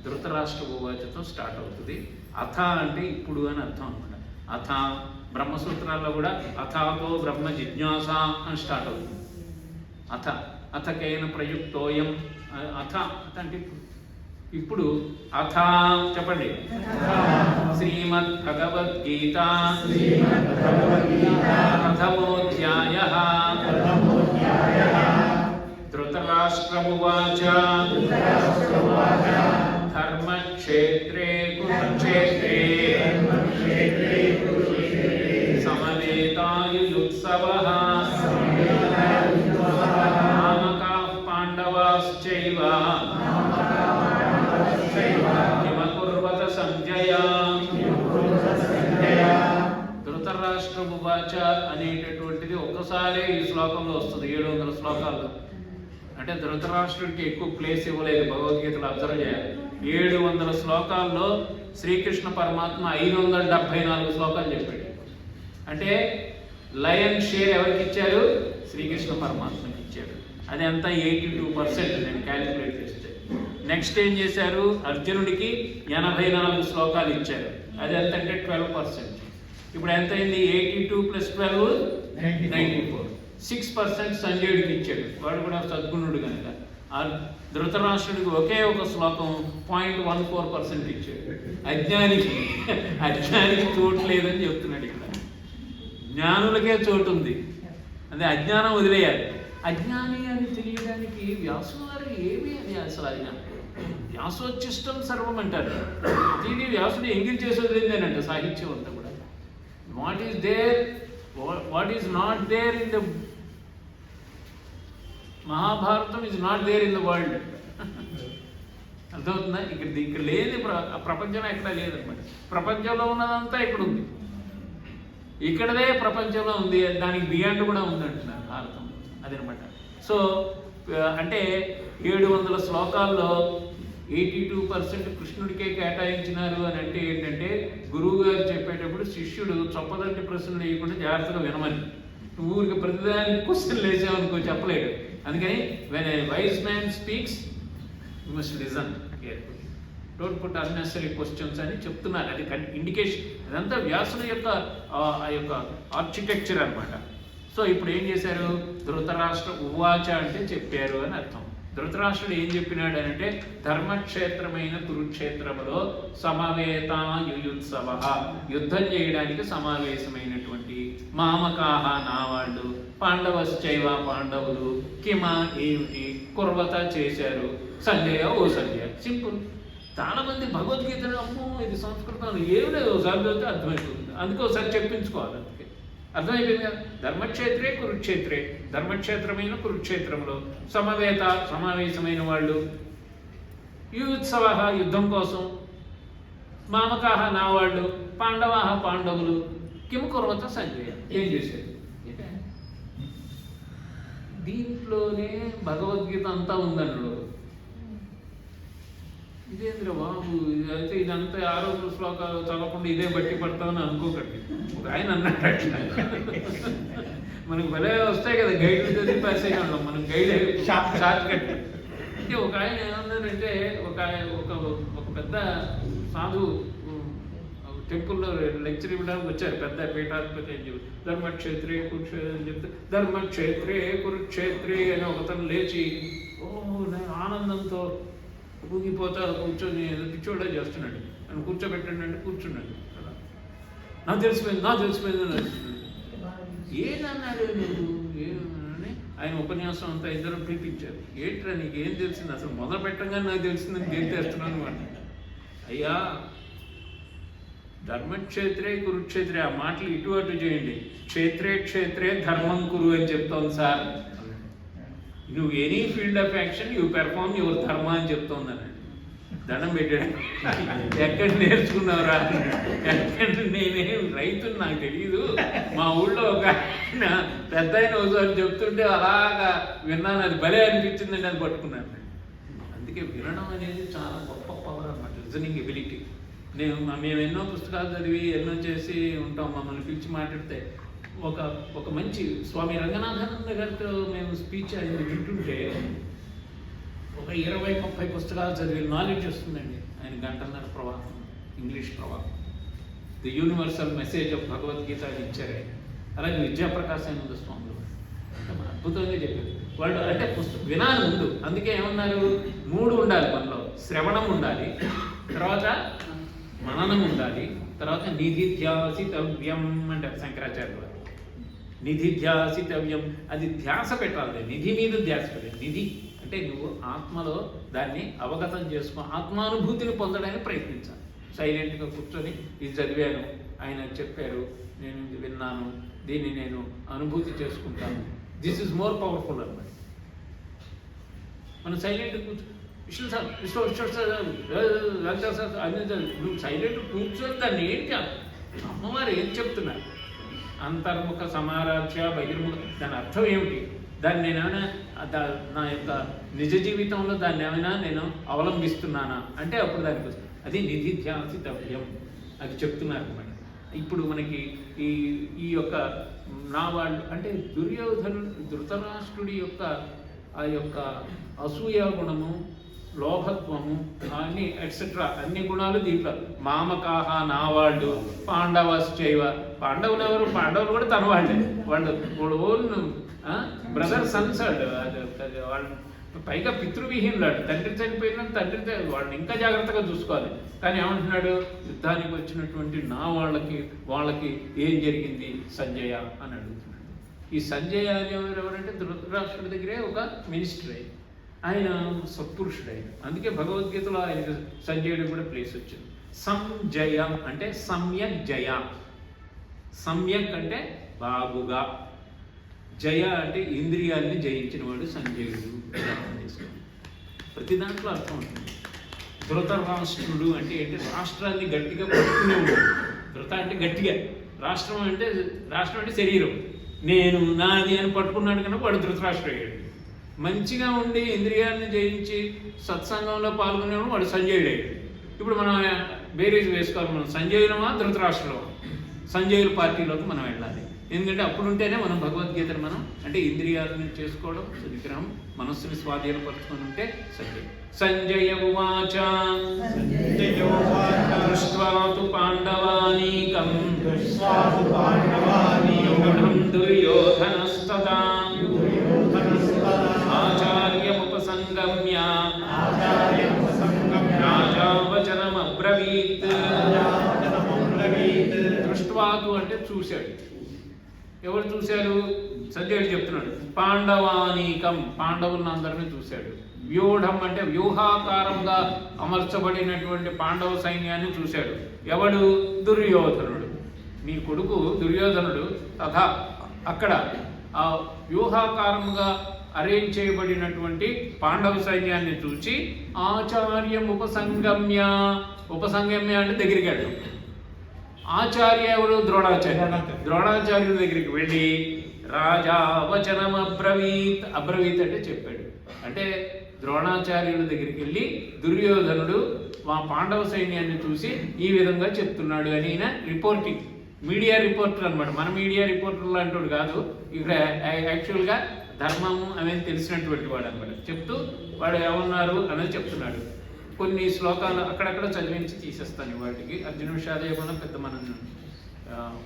ధృతరాష్ట్ర ఉవాచతో స్టార్ట్ అవుతుంది. అథ అంటే ఇప్పుడు అని అర్థం అనమాట. అథ బ్రహ్మసూత్రాల్లో కూడా అథాతో బ్రహ్మ జిజ్ఞాస అని స్టార్ట్ అవుతుంది. అథకేన ప్రయుక్తోయం. అథ అంటే ఇప్పుడు అథ చెప్పండి. శ్రీమద్ భగవద్గీత ప్రథమోధ్యాయః. ధృతరాష్ట్రమువాచ ధర్మక్షేత్రే కురుక్షేత్రే సమవేతాయుయుత్సవః మామకాః పాండవాశ్చైవ కిమకుర్వత సంజయ. ధృతరాష్ట్రమువాచ అనేటటువంటిది ఒక్కసారి ఈ శ్లోకంలో వస్తుంది. 700 శ్లోకాలు. అంటే ధృతరాష్ట్రుడికి ఎక్కువ ప్లేస్ ఇవ్వలేదు భగవద్గీతలో. అబ్జర్వ్ చేయాలి. 700 శ్లోకాల్లో శ్రీకృష్ణ పరమాత్మ 574 శ్లోకాలు చెప్పాడు. అంటే లయన్ షేర్ ఎవరికి ఇచ్చారు? శ్రీకృష్ణ పరమాత్మకి ఇచ్చాడు. అది అంతా 82% నేను క్యాలిక్యులేట్ చేస్తే. నెక్స్ట్ ఏం చేశారు? అర్జునుడికి 84 శ్లోకాలు ఇచ్చారు. అది ఎంతంటే 12%. ఇప్పుడు ఎంత అయింది? 82 + 12 94. 6% సంజయుడికి ఇచ్చాడు, వాడు కూడా సద్గుణుడు కనుక. ఆ ధృతరాష్ట్రుడికి ఒకే ఒక శ్లోకం 0.14% ఇచ్చాడు. అజ్ఞానికి చోటు లేదని చెప్తున్నాడు ఇక్కడ. జ్ఞానులకే చోటు ఉంది, అదే అజ్ఞానం వదిలేయాలి. అజ్ఞాని అని తెలియడానికి వ్యాసుల వారు ఏమి అని అసలు అజ్ఞానం. వ్యాసోచ్చిష్టం సర్వం అంటారు. దీన్ని వ్యాసుడు ఎంగిల్ చేసి వదిలిందేనంట సాహిత్యం అంతా కూడా. What is there, what is not there in the Mahabharata is not there in the world. అర్థమవుతుందా? ఇక్కడ లేని ప్రపంచంలో ఎక్కడా లేదనమాట. ప్రపంచంలో ఉన్నదంతా ఇక్కడ ఉంది, ఇక్కడదే ప్రపంచంలో ఉంది, దానికి బియాండ్ కూడా ఉంది అంటున్నారు భారతం. అదనమాట. సో అంటే 700 శ్లోకాల్లో 82% కృష్ణుడికే కేటాయించినారు అని అంటే ఏంటంటే, గురువు గారు చెప్పేటప్పుడు శిష్యుడు చొప్పదంటి ప్రశ్నలు వేయకుండా జాగ్రత్తగా వినమని. ఊరికి ప్రతిదానికి క్వశ్చన్ వేసామనుకో చెప్పలేడు. అందుకని when a wise man speaks you must listen carefully, don't put unnecessary questions అని చెప్తున్నారు. అది ఇండికేషన్. అదంతా వ్యాసుల యొక్క ఆ యొక్క ఆర్కిటెక్చర్ అనమాట. సో ఇప్పుడు ఏం చేశారు? ధృతరాష్ట్ర ఉవాచ అంటే చెప్పారు అని అర్థం. ధృతరాష్ట్రుడు ఏం చెప్పినాడు అని అంటే, ధర్మక్షేత్రమైన కురుక్షేత్రములో సమవేతాయుయుత్సవ, యుద్ధం చేయడానికి సమావేశమైనటువంటి మామకాహ నా వాళ్ళు, పాండవశ్చైవ పాండవులు, కిమ ఏమిటి, కుర్వత చేశారు, సంజయ ఓ సంజయ. సింపుల్. చాలా మంది భగవద్గీతను అమ్మో ఇది సంస్కృతం ఏమి లేదు, ఒకసారి చదివితే అర్థమైపోతుంది. అందుకే ఒకసారి చెప్పించుకోవాలి. అందుకే అర్థమైపోయింది కదా. ధర్మక్షేత్రే కురుక్షేత్రే, ధర్మక్షేత్రమైన కురుక్షేత్రంలో సమవేత సమావేశమైన వాళ్ళు, యుత్సవ యుద్ధం కోసం, మామకాహ నా వాళ్ళు, పాండవాహ పాండవులు, కిమ కుర్వత సంజయ ఏం చేశారు. దీంట్లోనే భగవద్గీత అంతా ఉందన్నాడు. ఇదేంద్ర బాబు, అయితే ఇదంతా 600 శ్లోకాలు చదవకుండా ఇదే బట్టి పడతామని అనుకోకండి. ఒక ఆయన అన్నట్టు అట్లా మనకు భలే వస్తాయి కదా గైడ్లు చదివి పాస్ అయిన వాళ్ళం, మనకు గైడ్ షార్ట్ కట్. అంటే ఒక ఆయన ఏమన్నారంటే, ఒక పెద్ద సాధు టెంపుల్లో లెక్చర్ ఇవ్వడానికి వచ్చారు, పెద్ద పీఠాధిపతి అని చెప్పి. ధర్మక్షేత్రే కురుక్షేత్రే అని చెప్తే, ధర్మక్షేత్రే కురుక్షేత్రే అని ఒకతను లేచి ఆనందంతో ఊగిపోతా కూర్చొని పిచ్చోడే చేస్తున్నాడు. అని కూర్చోబెట్టండి అంటే కూర్చున్నాడు. నాకు తెలిసిపోయింది అని నడుస్తున్నాడు. ఏదన్నాడు నువ్వు ఏమని ఆయన ఉపన్యాసం అంతా ఇద్దరు పిలిపించారు. ఏంట్రా నీకు ఏం తెలిసింది, అసలు మొదలు పెట్టంగానే నాకు తెలిసిందని గెలిచేస్తున్నాను అన్నాడు. అయ్యా, ధర్మక్షేత్రే కురుక్షేత్రే ఆ మాటలు ఇటు అటు చేయండి. క్షేత్రే క్షేత్రే ధర్మం కురు అని చెప్తోంది సార్. నువ్వు any field of action you perform your ధర్మ అని చెప్తోందని దండం పెట్టాడు. ఎక్కడ నేర్చుకున్నావురా? ఎక్కడ? నేనేం రైతుని, నాకు తెలియదు. మా ఊళ్ళో ఒక పెద్ద ఆయన ఒకసారి చెప్తుంటే అలాగా విన్నాను, అది భలే అనిపించిందండి, అది పట్టుకున్నాను. అందుకే వినడం అనేది చాలా గొప్ప పవర్ అన్నమాట, లిజనింగ్ ఎబిలిటీ. మేము ఎన్నో పుస్తకాలు చదివి ఎన్నో చేసి ఉంటాం. మమ్మల్ని పిలిచి మాట్లాడితే ఒక మంచి స్వామి రంగనాథానంద గారితో మేము స్పీచ్ అది వింటుంటే ఒక 20-30 పుస్తకాలు చదివి నాలెడ్జ్ వస్తుందండి. ఆయన గంటన్నర ప్రవాహం, ఇంగ్లీష్ ప్రవాహం, the universal message of Bhagavad Gita ఇచ్చారు ఆయన. అలాగే విద్యాప్రకాశానంద స్వాములు అద్భుతంగా చెప్పారు వాళ్ళు. అంటే వినాలి ముందు. అందుకే ఏమన్నారు, 3 ఉండాలి మనలో. శ్రవణం ఉండాలి, తర్వాత మననం ఉండాలి, తర్వాత నిధిధ్యాసితవ్యం అంటారు శంకరాచార్యులు. నిధిధ్యాసితవ్యం, అది ధ్యాస పెట్టాలి. నిధి మీద ధ్యాస పెట్టాలి. నిధి అంటే నువ్వు ఆత్మలో దాన్ని అవగతం చేసుకో, ఆత్మానుభూతిని పొందడానికి ప్రయత్నించాలి. సైలెంట్గా కూర్చొని ఇది చదివాను, ఆయన చెప్పారు, నేను ఇది విన్నాను, దీన్ని నేను అనుభూతి చేసుకుంటాను. దిస్ ఈజ్ మోర్ పవర్ఫుల్ అన్నమాట. మనం సైలెంట్గా కూర్చో, విష్ణు సార్ నువ్వు సైలెంట్ కూర్చొని దాన్ని ఏంటి అమ్మవారు ఏం చెప్తున్నారు? అంతర్ముఖ సమారాధ్య బహిర్ముఖ, దాని అర్థం ఏమిటి? దాన్ని నేనేమైనా నా యొక్క నిజ జీవితంలో దాన్ని ఏమైనా నేను అవలంబిస్తున్నానా అంటే అప్పుడు దానికి వస్తుంది. అది నిధిధ్యాసితవ్యం, అది చెప్తున్నారు అనమాట. ఇప్పుడు మనకి ఈ యొక్క నా వాళ్ళు అంటే ధృతరాష్ట్రుడి యొక్క ఆ యొక్క అసూయ గుణము, లోభత్వము అన్ని ఎట్సెట్రా అన్ని గుణాలు దీంట్లో. మామకాహ నా వాళ్ళు, పాండవస్ చైవ, పాండవులు ఎవరు? పాండవులు కూడా తన వాళ్ళే, వాళ్ళు ఓన్ బ్రదర్ సన్స్ వాళ్ళు. పైగా పితృవిహీనులాడు, తండ్రి చనిపోయిన తండ్రి వాళ్ళని ఇంకా జాగ్రత్తగా చూసుకోవాలి. కానీ ఏమంటున్నాడు? యుద్ధానికి వచ్చినటువంటి నా వాళ్ళకి ఏం జరిగింది సంజయ అని అడుగుతున్నాడు. ఈ సంజయ ఎవరంటే ధృతరాష్ట్రుడి దగ్గరే ఒక మినిస్టర్ అయ్యి, ఆయన సత్పురుషుడు ఆయన. అందుకే భగవద్గీతలో ఆయనకు సంజయుడికి కూడా ప్లేస్ వచ్చింది. సంజయ అంటే సమ్యక్ జయ, సమ్యక్ అంటే బాగుగా, జయ అంటే ఇంద్రియాలని జయించిన వాడు సంజయుడు. అర్థం చేసుకోండి, ప్రతి దాంట్లో అర్థం ఉంటుంది. ధృతరాష్ట్రుడు అంటే ఏంటి? రాష్ట్రాన్ని గట్టిగా పట్టుకునే ఉంటాడు. ధృత అంటే గట్టిగా, రాష్ట్రం అంటే శరీరం, నేను నాది అని పట్టుకున్నాడు కనుక వాడు ధృతరాష్ట్రుడు అయ్యాడు. మంచిగా ఉండి ఇంద్రియాలను జయించి సత్సంగంలో పాల్గొనేవాడు వాడు సంజయుడు అయ్యాడు. ఇప్పుడు మనం బేరీజ్ వేసుకోవాలి, మనం సంజయులమా ధృతరాష్ట్రులమా? సంజయుల పార్టీలోకి మనం వెళ్ళాలి. ఎందుకంటే అప్పుడు ఉంటేనే మనం భగవద్గీతను మనం అంటే ఇంద్రియాలను చేసుకోవడం, విగ్రహం మనస్సుని స్వాధీనపరుచుకొని ఉంటే సంజయ్. సంజయ ఉవాచ దృష్ట్వా తు పాండవానీకం దుర్యోధనస్తదా ఆచార్యముపసంగమ్య రాజావచనమబ్రవీత్. దృష్ట్వాతు అంటే చూశాడు. ఎవరు చూశారు? సంజయుడు చెప్తున్నాడు. పాండవానీకం, పాండవులను అందరినీ చూశాడు. వ్యూఢం అంటే వ్యూహాకారంగా అమర్చబడినటువంటి పాండవ సైన్యాన్ని చూశాడు. ఎవడు? దుర్యోధనుడు. నీ కొడుకు దుర్యోధనుడు అక్కడ ఆ వ్యూహాకారంగా అరేంజ్ చేయబడినటువంటి పాండవ సైన్యాన్ని చూసి ఆచార్యం ఉపసంగమ్య, ఉపసంగమ్య అంటే దగ్గరికి వెళ్ళడం. ఆచార్య ఎవరు? ద్రోణాచార్యుల దగ్గరికి వెళ్ళి రాజా వచనం అబ్రవీత్, అబ్రవీత్ అంటే చెప్పాడు. అంటే ద్రోణాచార్యుల దగ్గరికి వెళ్ళి దుర్యోధనుడు మా పాండవ సైన్యాన్ని చూసి ఈ విధంగా చెప్తున్నాడు అని రిపోర్టింగ్, మీడియా రిపోర్టర్ అనమాట. మన మీడియా రిపోర్టర్ లాంటి కాదు, ఇక్కడ యాక్చువల్గా ధర్మము అనేది తెలిసినటువంటి వాడు అనమాట. చెప్తూ వాడు ఏమన్నారు అనేది చెప్తున్నాడు. కొన్ని శ్లోకాలు అక్కడక్కడ చదివించి తీసేస్తాను వాటికి. అర్జున విషాదయమన పెద్ద మనం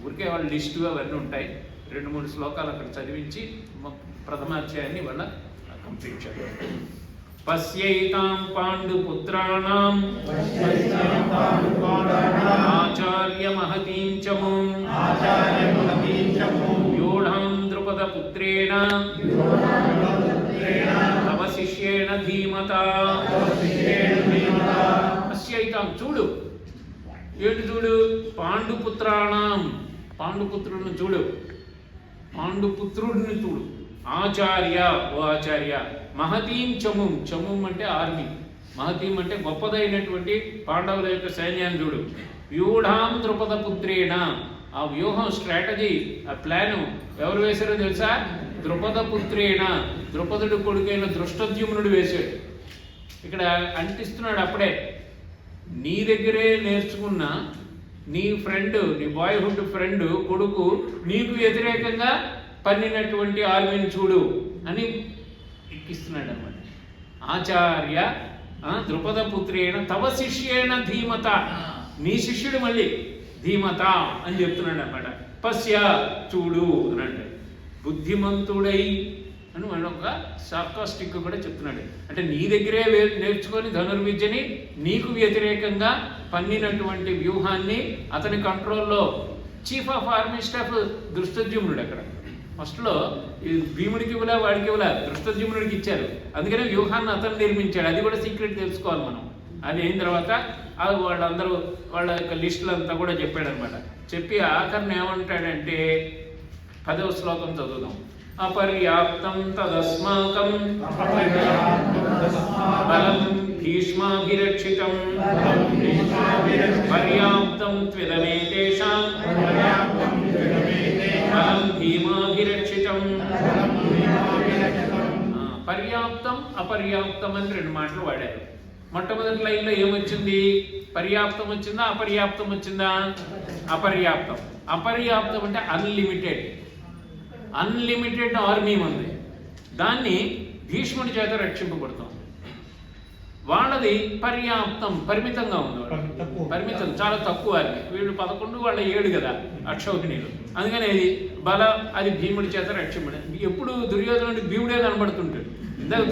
ఊరికే వాళ్ళ లిస్టు అవన్నీ ఉంటాయి. 2-3 శ్లోకాలు అక్కడ చదివించి ప్రథమాధ్యాయాన్ని వాళ్ళ కంప్లీట్ చేయాలి. పశ్యైతాం పాండుపుత్రాణాం ఆచార్య మహతీం చమూం వ్యూఢాం ద్రుపదపుత్రేణ తవ శిష్యేణ ధీమతా. పశ్యైతాం చూడు, ఏంటి చూడు? పాండుపుత్రాణం, పాండుపుత్రుడిని చూడు, పాండుపుత్రుడిని చూడు. ఆచార్య, ఓ ఆచార్య, మహతీం చముం, చముం అంటే ఆర్మీ, మహతీం అంటే గొప్పదైనటువంటి పాండవుల యొక్క సైన్యాన్ని చూడు. వ్యూఢాం ద్రుపదపుత్రేణ, ఆ వ్యూహం, స్ట్రాటజీ, ఆ ప్లాను ఎవరు వేశారో తెలుసా? ద్రుపదపుత్రేణ, ద్రుపదుడు కొడుకైన దృష్టద్యుమ్నుడు వేశాడు. ఇక్కడ అంటిస్తున్నాడు అప్పుడే. నీ దగ్గరే నేర్చుకున్న నీ ఫ్రెండ్, నీ బాయ్హుడ్ ఫ్రెండ్ కొడుకు నీకు వ్యతిరేకంగా పన్నినటువంటి ఆర్మీని చూడు అని ఎక్కిస్తున్నాడు అన్నమాట. ఆచార్య ద్రుపదపుత్రేణ తవ శిష్యేణ ధీమత, నీ శిష్యుడు మళ్ళీ ధీమత అని చెప్తున్నాడు అన్నమాట. పశ్య చూడు అని అంటే బుద్ధిమంతుడై అని మనం ఒక సార్కాస్టిక్ కూడా చెప్తున్నాడు. అంటే నీ దగ్గరే నేర్చుకొని ధనుర్విద్యని నీకు వ్యతిరేకంగా పన్నినటువంటి వ్యూహాన్ని అతని కంట్రోల్లో చీఫ్ ఆఫ్ ఆర్మీ స్టాఫ్ దృష్టద్యుమ్నుడు. అక్కడ ఫస్ట్లో భీముడికి ఇవ్వలే, వాడికి ఇవ్వలే, దృష్టద్యుమ్నుడికి ఇచ్చారు. అందుకనే వ్యూహాన్ని అతను నిర్మించాడు. అది కూడా సీక్రెట్ తెలుసుకోవాలి మనం. అది అయిన తర్వాత వాళ్ళందరూ వాళ్ళ యొక్క లిస్టులు అంతా కూడా చెప్పాడనమాట. చెప్పి ఆఖరిని ఏమంటాడంటే 10వ శ్లోకం చదువుదాం. అపర్యాప్తం తదస్మాకం బలం భీష్మాభిరక్షితం పర్యాప్తం త్విదమేతేషాం బలం భీమాభిరక్షితం. పర్యాప్తం అపర్యాప్తం అని 2 మాటలు వాడారు. మొట్టమొదటి లైన్లో ఏమొచ్చింది? పర్యాప్తం వచ్చిందా, అపర్యాప్తం వచ్చిందా? అపర్యాప్తం. అపర్యాప్తం అంటే అన్లిమిటెడ్, అన్లిమిటెడ్ ఆర్మీ ఉంది, దాన్ని భీష్ముడి చేత రక్షింపబడుతుంది. వాళ్ళది పర్యాప్తం, పరిమితంగా ఉంది, పరిమితం చాలా తక్కువ. అది వీళ్ళు 11 వాళ్ళ 7 కదా అక్షౌహిణీలు. అందుకని అది బల అది భీముడి చేత రక్షింపడి. ఎప్పుడు దుర్యోధనుడికి భీముడే కనబడుతుంటాడు. ఇందాక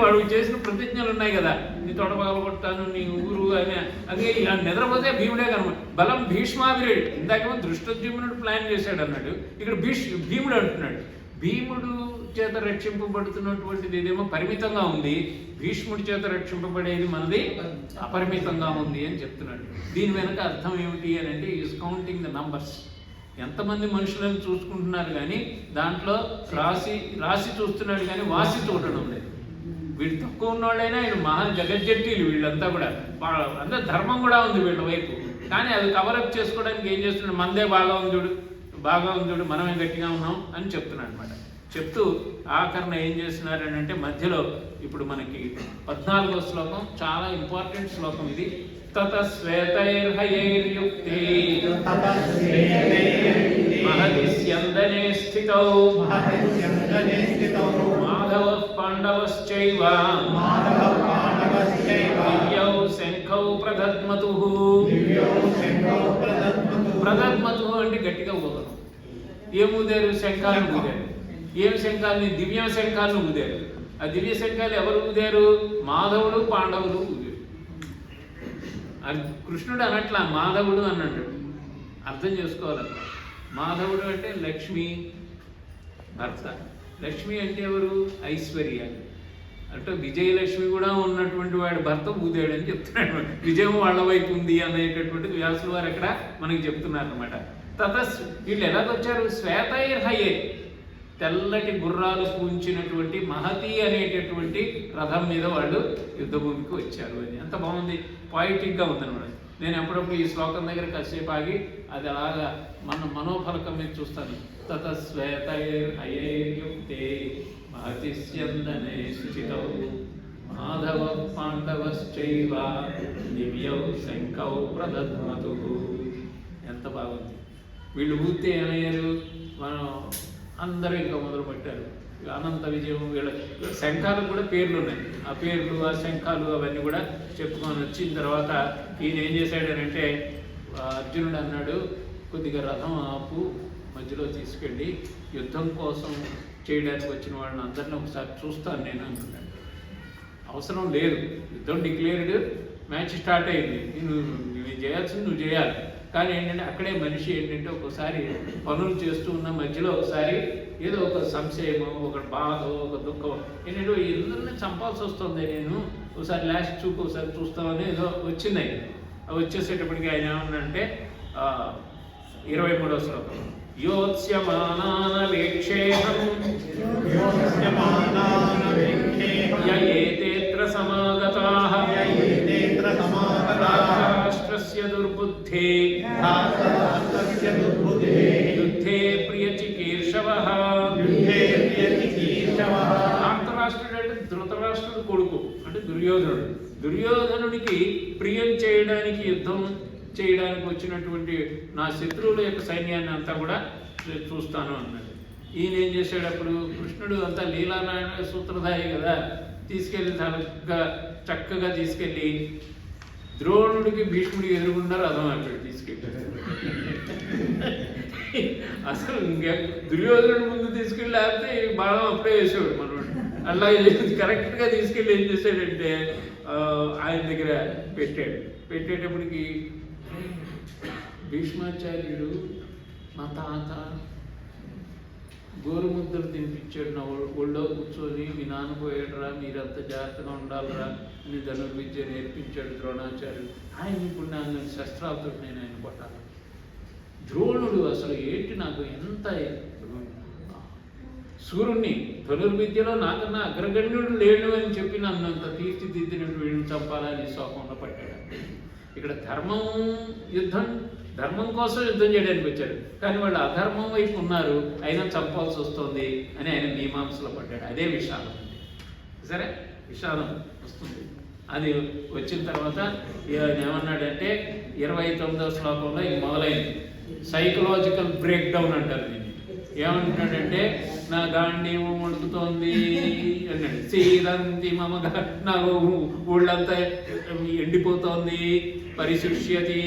వాడు చేసిన ప్రతిజ్ఞలు ఉన్నాయి కదా, నీ తోట పగలగొట్టాను, నీ ఊరు అని. అదే ఇలా నిద్రపోతే భీముడే కనబడు. బలం భీష్మాభిరేడు. ఇందాకేమో దృష్టద్యుమ్నుడు ప్లాన్ చేశాడు అన్నాడు, ఇక్కడ భీముడు అంటున్నాడు. భీముడు చేత రక్షింపబడుతున్నటువంటిది ఇదేమో పరిమితంగా ఉంది, భీష్ముడి చేత రక్షింపబడేది మనది అపరిమితంగా ఉంది అని చెప్తున్నాడు. దీని వెనక అర్థం ఏమిటి అని అంటే, ఈజ్ కౌంటింగ్ ద నంబర్స్. ఎంతమంది మనుషులను చూసుకుంటున్నారు కానీ దాంట్లో రాసి చూస్తున్నాడు కానీ వాసి చూడడం లేదు. వీళ్ళు తక్కువ ఉన్నవాళ్ళైనా వీళ్ళు మహా జగజ్జట్టీలు వీళ్ళంతా కూడా. అంతా ధర్మం కూడా ఉంది వీళ్ళ వైపు, కానీ అది కవరప్ చేసుకోవడానికి ఏం చేస్తున్నాడు, మనదే బాగా ఉంది, మనమే గట్టిగా ఉన్నాం అని చెప్తున్నాడు అనమాట. చెప్తూ ఆఖరణ ఏం చేస్తున్నారని అంటే, మధ్యలో ఇప్పుడు మనకి 14వ శ్లోకం చాలా ఇంపార్టెంట్ శ్లోకం ఇది. తత శ్వేతైర్హయైర్యుక్తే మహతి స్యందనే స్థితౌ మాధవః పాండవశ్చైవ దివ్యౌ శంఖౌ ప్రదద్మతుః. ప్రదద్మతుః అంటే గట్టిగా ఊదడం. ఏం ఊదారు? శంఖాలను ఊదారు. ఏం శంఖాలని? దివ్య శంఖాలను ఊదారు. ఆ దివ్య శంఖాలు ఎవరు ఊదారు? మాధవుడు పాండవులు ఊదారు. కృష్ణుడు అనట్లా, మాధవుడు అన్నట్టు అర్థం చేసుకోవాలి. మాధవుడు అంటే లక్ష్మి భర్త. లక్ష్మి అంటే ఎవరు? ఐశ్వర్య. అంటే విజయలక్ష్మి కూడా ఉన్నటువంటి వాడి భర్త ఊదాడని చెప్తున్నాడు. విజయం వాళ్ళ వైపు ఉంది అనేటటువంటిది వ్యాసులు వారు అక్కడ మనకి చెప్తున్నారు అనమాట. వీళ్ళు ఎలాగొచ్చారు? శ్వేతైర్హయే, తెల్లటి గుర్రాలు పూంచినటువంటి మహతి అనేటటువంటి రథం మీద వాళ్ళు యుద్ధభూమికి వచ్చారు అని. ఎంత బాగుంది, పాయిటిక్గా ఉందన్నమాట. నేను ఎప్పుడప్పుడు ఈ శ్లోకం దగ్గర కాసేపు ఆగి అది అలాగా మనోఫలకం మీద చూస్తాను. తత శ్వేతైర్హయైర్యుక్తే మహతి స్యందనే స్థితౌ మాధవ పాండవశ్చైవ దివ్యౌ శంఖౌ ప్రదద్మతుః. ఎంత బాగుంది. వీళ్ళు ఊతే ఏమయ్యారు? మనం అందరూ ఇంకా మొదలు పెట్టారు. అనంత విజయం. వీళ్ళ శంఖాలకు కూడా పేర్లు ఉన్నాయి. ఆ పేర్లు, ఆ శంఖాలు అవన్నీ కూడా చెప్పుకొని వచ్చిన తర్వాత ఈయన ఏం చేశాడనంటే, అర్జునుడు అన్నాడు, కొద్దిగా రథం ఆపు, మధ్యలో తీసుకెళ్ళి యుద్ధం కోసం చేయడానికి వచ్చిన వాళ్ళని అందరినీ ఒకసారి చూస్తాను నేను అంటున్నాడు. అవసరం లేదు, యుద్ధం డిక్లేర్డ్, మ్యాచ్ స్టార్ట్ అయింది, నువ్వు చేయాల్సింది నువ్వు చేయాలి. కానీ ఏంటంటే అక్కడే మనిషి ఏంటంటే ఒక్కోసారి పనులు చేస్తూ ఉన్న మధ్యలో ఒకసారి ఏదో ఒక సంశయమో, ఒక బాధ, ఒక దుఃఖం ఏంటంటే అందరినీ చంపాల్సి వస్తుంది, నేను ఒకసారి లాస్ట్ చూపు ఒకసారి చూస్తామని ఏదో వచ్చింది. వచ్చేసేటప్పటికి ఆయన ఏమన్నంటే 23వ శ్లోకం, యోత్స్యమానాన వీక్షేహం యయేతేత్ర సమాగతాః రాష్ట్రస్య దుర్బుద్ధే యుద్ధే ప్రియచికీర్షవః. ధృతరాష్ట్రుడు అంటే ధృతరాష్ట్రుడు కొడుకు అంటే దుర్యోధనుడు. దుర్యోధనుడికి ప్రియం చేయడానికి, యుద్ధం చేయడానికి వచ్చినటువంటి నా శత్రువుల యొక్క సైన్యాన్ని అంతా కూడా చూస్తాను అన్నాడు. ఈయన ఏం చేశాడు? అప్పుడు కృష్ణుడు అంతా లీలానారాయణ సూత్రధారి కదా, తీసుకెళ్ళి చక్కగా తీసుకెళ్ళి ద్రోణుడికి భీష్ముడికి ఎదురుగుండా రథం అక్కడ తీసుకెళ్ళాడు. అసలు ఇంకా దుర్యోధనుడి ముందు తీసుకెళ్ళి లేకపోతే బాగా అప్పుడే వేసేవాడు మనోడు. అలా కరెక్ట్గా తీసుకెళ్ళి ఏం చేశాడంటే ఆయన దగ్గర పెట్టేటప్పటికి భీష్మాచార్యుడు, మా తాత గోరుముద్దలు తినిపించాడు, నా ఒళ్ళో కూర్చొని మీ నాన్న పోయాడురా, మీరంత జాగ్రత్తగా ఉండాలిరా అని ధనుర్విద్య నేర్పించాడు ద్రోణాచార్యుడు. ఆయన ఇప్పుడు నన్ను శస్త్రాలతో నేను ఆయన కొట్టాలి. ద్రోణుడు అసలు ఏంటి, నాకు ఎంత సూర్యుడిని ధనుర్విద్యలో నాకన్నా అగ్రగణ్యుడు లేడు అని చెప్పి నన్ను అంత తీర్చిదిద్దినట్టు వీడిని చంపాలని శోకంలో పట్టాడు. ఇక్కడ ధర్మం కోసం యుద్ధం చేయడానికి వచ్చాడు, కానీ వాళ్ళు అధర్మం వైపు ఉన్నారు, అయినా చంపాల్సి వస్తుంది అని ఆయన మీమాంసలో పడ్డాడు. అదే విషాదం. సరే, విషాదం వస్తుంది. అది వచ్చిన తర్వాత ఏమన్నాడంటే 29వ శ్లోకంలో ఇది మొదలైంది. సైకలాజికల్ బ్రేక్ డౌన్ అంటారు దీన్ని. ఏమంటున్నాడంటే నా గాంధీవు ముడుకుతోంది అన్నాడు. సీదంతి మమగా నా ఊళ్ళంతా ఎండిపోతోంది. పరిశుష్యతి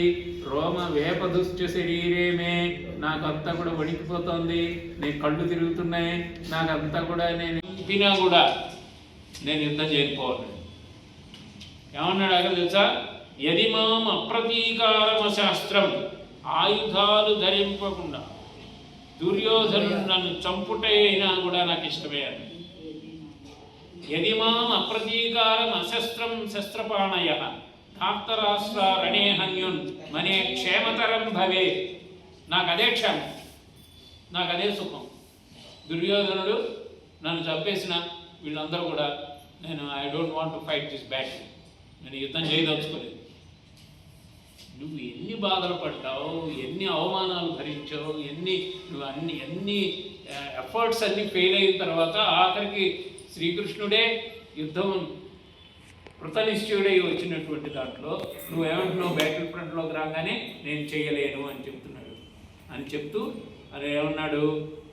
రోమ వేపదుశ్చ శరీరేమే, నాకంతా కూడా వణికిపోతోంది, నేను కళ్ళు తిరుగుతున్నాయి, నాకంతా కూడా నేను ఇంపినా కూడా నేను యుద్ధం చేయకపోవాలి. ఏమన్నాడు అక్కడ తెలుసా? యదిమాం అప్రతీకారమ శాస్త్రం, ఆయుధాలు ధరింపకుండా దుర్యోధనుడు నన్ను చంపుటే అయినా కూడా నాకు ఇష్టమే అని. యదిమాం అప్రతీకారం అశస్త్రం శస్త్రపాణయ ధార్తరాష్ట్ర రణే హన్యున్ మనే క్షేమతరం భవే. నాకు అదే క్షేమం, నాకు అదే సుఖం. దుర్యోధనుడు నన్ను చంపేసిన వీళ్ళందరూ కూడా నేను I don't want to fight this battle, నేను యుద్ధం చేయదలుచుకోలేదు. నువ్వు ఎన్ని బాధలు పడ్డావు, ఎన్ని అవమానాలు భరించావు, నువ్వు ఎన్ని ఎఫర్ట్స్ అన్నీ ఫెయిల్ అయిన తర్వాత ఆఖరికి శ్రీకృష్ణుడే యుద్ధం కృతనిశ్చయుడై వచ్చినటువంటి దాంట్లో నువ్వేమంటున్నావు? బ్యాటిల్ ఫ్రంట్లోకి రాగానే నేను చేయలేను అని చెప్తున్నాడు. అని చెప్తూ అరే ఏమన్నాడు?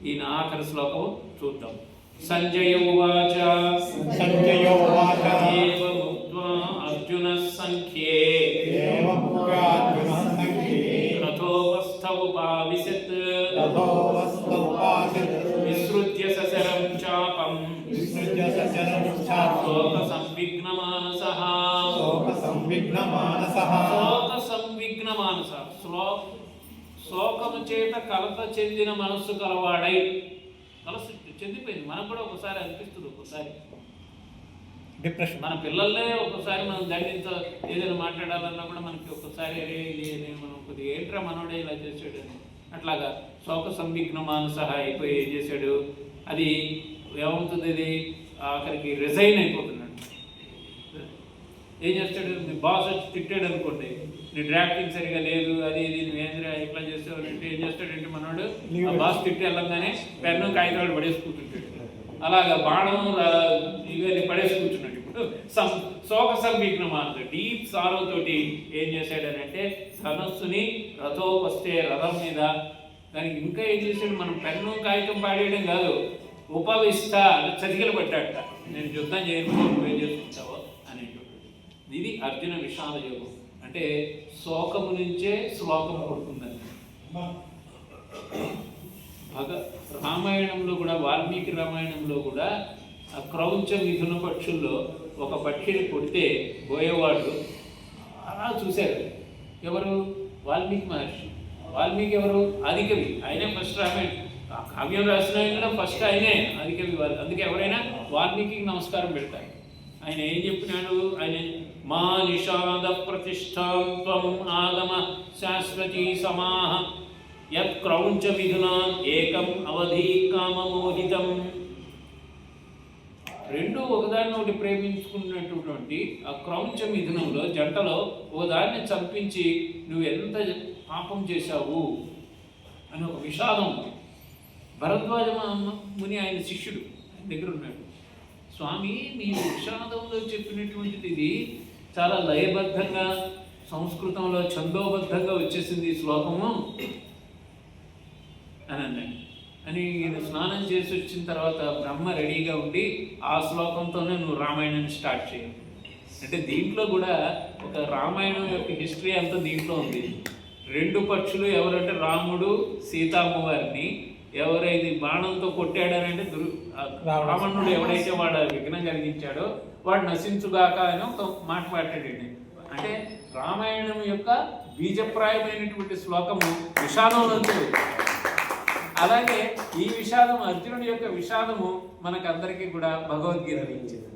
ఈయన ఆఖరి శ్లోకం చూద్దాం. సంజయ ఉవాచ అర్జున సంఖ్యే రథోపస్థ ఉపావిశత్ విసృజ్య సశరం చాపం శోక సంవిఘ్నమానసః. శోకము చేత కలత చెందిన మనస్సు కలవాడై, మనస్సు చెందిపోయింది. మనకు కూడా ఒకసారి అనిపిస్తుంది, ఒకసారి డిప్రెషన్. మన పిల్లల్నే ఒకసారి మనం దండించ ఏదైనా మాట్లాడాలన్నా కూడా మనకి ఒకసారి అరే ఇది మనం కొద్దిగా ఏంట్రా మనోడే ఇలా చేసాడు అని అట్లాగా శోక సంవిఘ్న మానసః అయిపోయి ఏం చేశాడు? అది ఏమవుతుంది? ఇది ఆఖరికి రిజైన్ అయిపోతున్నాడు. ఏం చేస్తాడు? మీ బాస్ వచ్చి తిట్టాడు అనుకోండి, నీ డ్రాఫ్టింగ్ సరిగా లేదు, అది ఇది నువ్వేంద్ర ఎట్లా చేస్తావు అంటే ఏం చేస్తాడంటే మనోడు ఆ బాస్ తిట్టి వెళ్ళంగానే పెన్ను కాగితాలు పడేసి కూర్చుంటాడు. అలాగా బాణం ఇవన్నీ పడేసి కూర్చున్నాడు. ఇప్పుడు శోక సంవిఘ్న మానస డీప్ సారో తోటి ఏం చేశాడని అంటే ధనస్సుని రథోపస్తే రథం మీద దానికి ఇంకా ఏం చేశాడు? మనం పెన్ను కాగితం పాడేయడం కాదు, ఉపవిష్ట చతికిలు పట్టాడట. నేను యుద్ధం చేయను, నువ్వేం చేసుకుంటావో అనేటువంటిది. ఇది అర్జున విషాద యోగం. అంటే శోకము నుంచే శ్లోకము పడుతుందని. రామాయణంలో కూడా, వాల్మీకి రామాయణంలో కూడా ఆ క్రౌంచ మిథున పక్షుల్లో ఒక పక్షిని కొడితే పోయేవాడు అలా చూశారు. ఎవరు? వాల్మీకి మహర్షి. వాల్మీకి ఎవరు? ఆదికవి. ఆయనే ఫస్ట్ రామాయణ కావ్యం రాసిన ఆయన ఫస్ట్ ఆయనే ఆదికవి. అందుకే ఎవరైనా వాల్మీకి నమస్కారం పెడతారు. ఆయన ఏం చెప్పినాడు? ఆయన మా నిషాద ప్రతిష్టాం త్వం ఆగమ శాశ్వతీ సమాహ యత్ క్రౌంచ మిథునా ఏకం అవధి కామమోహితం. రెండు ఒకదాన్ని ఒకటి ప్రేమించుకున్నటువంటి ఆ క్రౌంచ మిథునంలో జంటలో ఒకదాన్ని చంపించి నువ్వు ఎంత పాపం చేశావు అని ఒక విషాదం. భరద్వాజ ముని ఆయన శిష్యుడు, ఆయన దగ్గర ఉన్నాడు. స్వామి, మీ విషాదంలో చెప్పినటువంటిది ఇది చాలా లయబద్ధంగా సంస్కృతంలో ఛందోబద్ధంగా వచ్చేసింది ఈ శ్లోకము అని అన్నాడు. అని ఈయన స్నానం చేసి వచ్చిన తర్వాత బ్రహ్మ రెడీగా ఉండి ఆ శ్లోకంతోనే నువ్వు రామాయణాన్ని స్టార్ట్ చేయాలి అంటే దీంట్లో కూడా ఒక రామాయణం యొక్క హిస్టరీ అంతా దీంట్లో ఉంది. రెండు పక్షులు ఎవరంటే రాముడు సీతామ్మవారిని ఎవరైతే బాణంతో కొట్టాడనంటే రావణుడు ఎవడైతే వాడు విఘ్నం కలిగించాడో వాడు నశించుగాక అని ఒక మాట మాట్లాడండి. అంటే రామాయణం యొక్క బీజప్రాయమైనటువంటి శ్లోకము విషాదంలో. అలాగే ఈ విషాదం, అర్జునుడి యొక్క విషాదము మనకందరికీ కూడా భగవద్గీత ఇచ్చింది.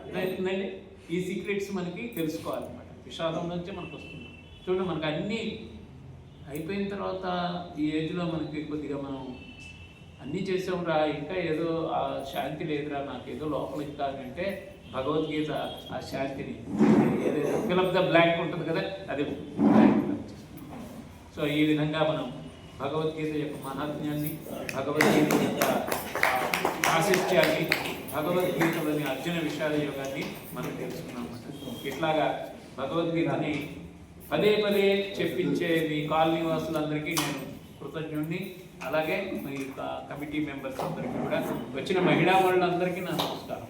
అర్థమవుతుందండి? ఈ సీక్రెట్స్ మనకి తెలుసుకోవాలన్నమాట. విషాదం నుంచే మనకు వస్తుంది. చూడండి, మనకు అన్నీ అయిపోయిన తర్వాత ఈ ఏజ్లో మనకి కొద్దిగా మనం అన్నీ చేసాంరా, ఇంకా ఏదో ఆ శాంతి లేదురా, నాకు ఏదో లోపల ఇంకా అంటే భగవద్గీత ఆ శాంతిని ఏదైతే ఫిల్ అప్ ద బ్లాంక్ ఉంటుంది కదా, అది బ్లాంక్. సో ఈ విధంగా మనం భగవద్గీత యొక్క మహాత్మ్యాన్ని, భగవద్గీత యొక్క ఆశిష్యాన్ని, భగవద్గీతలోని అర్జున విషాద యోగాన్ని మనం తెలుసుకున్నాం. ఇట్లాగా భగవద్గీతని పదే పదే చెప్పించే మీ కాలనీ వాసులందరికీ నేను కృతజ్ఞుడిని. అలాగే మీ కమిటీ మెంబర్స్ అందరికీ కూడా, వచ్చిన మహిళా వాళ్ళందరికీ నా నమస్కారం.